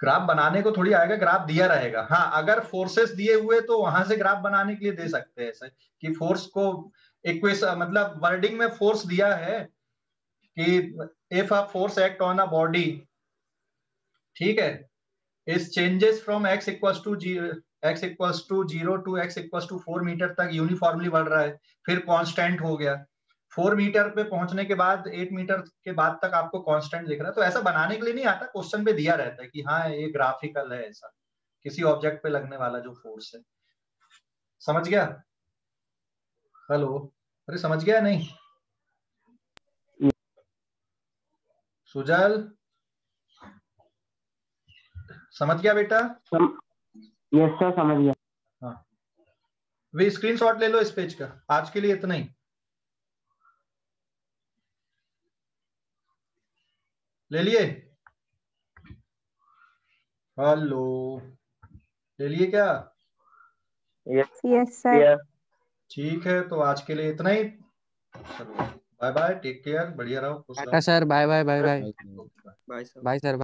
Speaker 1: ग्राफ बनाने को थोड़ी आएगा, ग्राफ दिया रहेगा। हाँ, अगर फोर्सेस दिए हुए तो वहां से ग्राफ बनाने के लिए दे सकते हैं ऐसा कि फोर्स को इक्वेशन, मतलब वर्डिंग में फोर्स दिया है कि if a force act on a body, ठीक है, is changes from x equals to 0 to x equals to 4 metre तक यूनिफॉर्मली बढ़ रहा है, फिर कांस्टेंट हो गया, 4 मीटर पे पहुंचने के बाद 8 मीटर के बाद तक आपको कांस्टेंट दिख रहा है। तो ऐसा बनाने के लिए नहीं आता, क्वेश्चन पे दिया रहता है कि हाँ ये ग्राफिकल है, ऐसा किसी ऑब्जेक्ट पे लगने वाला जो फोर्स है। समझ गया? हेलो, अरे समझ गया नहीं? सुजल समझ गया बेटा?
Speaker 5: यस सर समझ गया।
Speaker 1: हाँ, वे स्क्रीनशॉट ले लो इस पेज का। आज के लिए इतना ही। ले लिए? हेलो, ले लिए क्या?
Speaker 10: Yes sir.
Speaker 1: ठीक है, तो आज के लिए इतना ही। चलो बाय बाय, टेक केयर, बढ़िया रहो, खुश
Speaker 2: टाटा
Speaker 1: रहो।
Speaker 2: Sir, bye bye bye bye
Speaker 6: bye sir.
Speaker 2: Bye sir.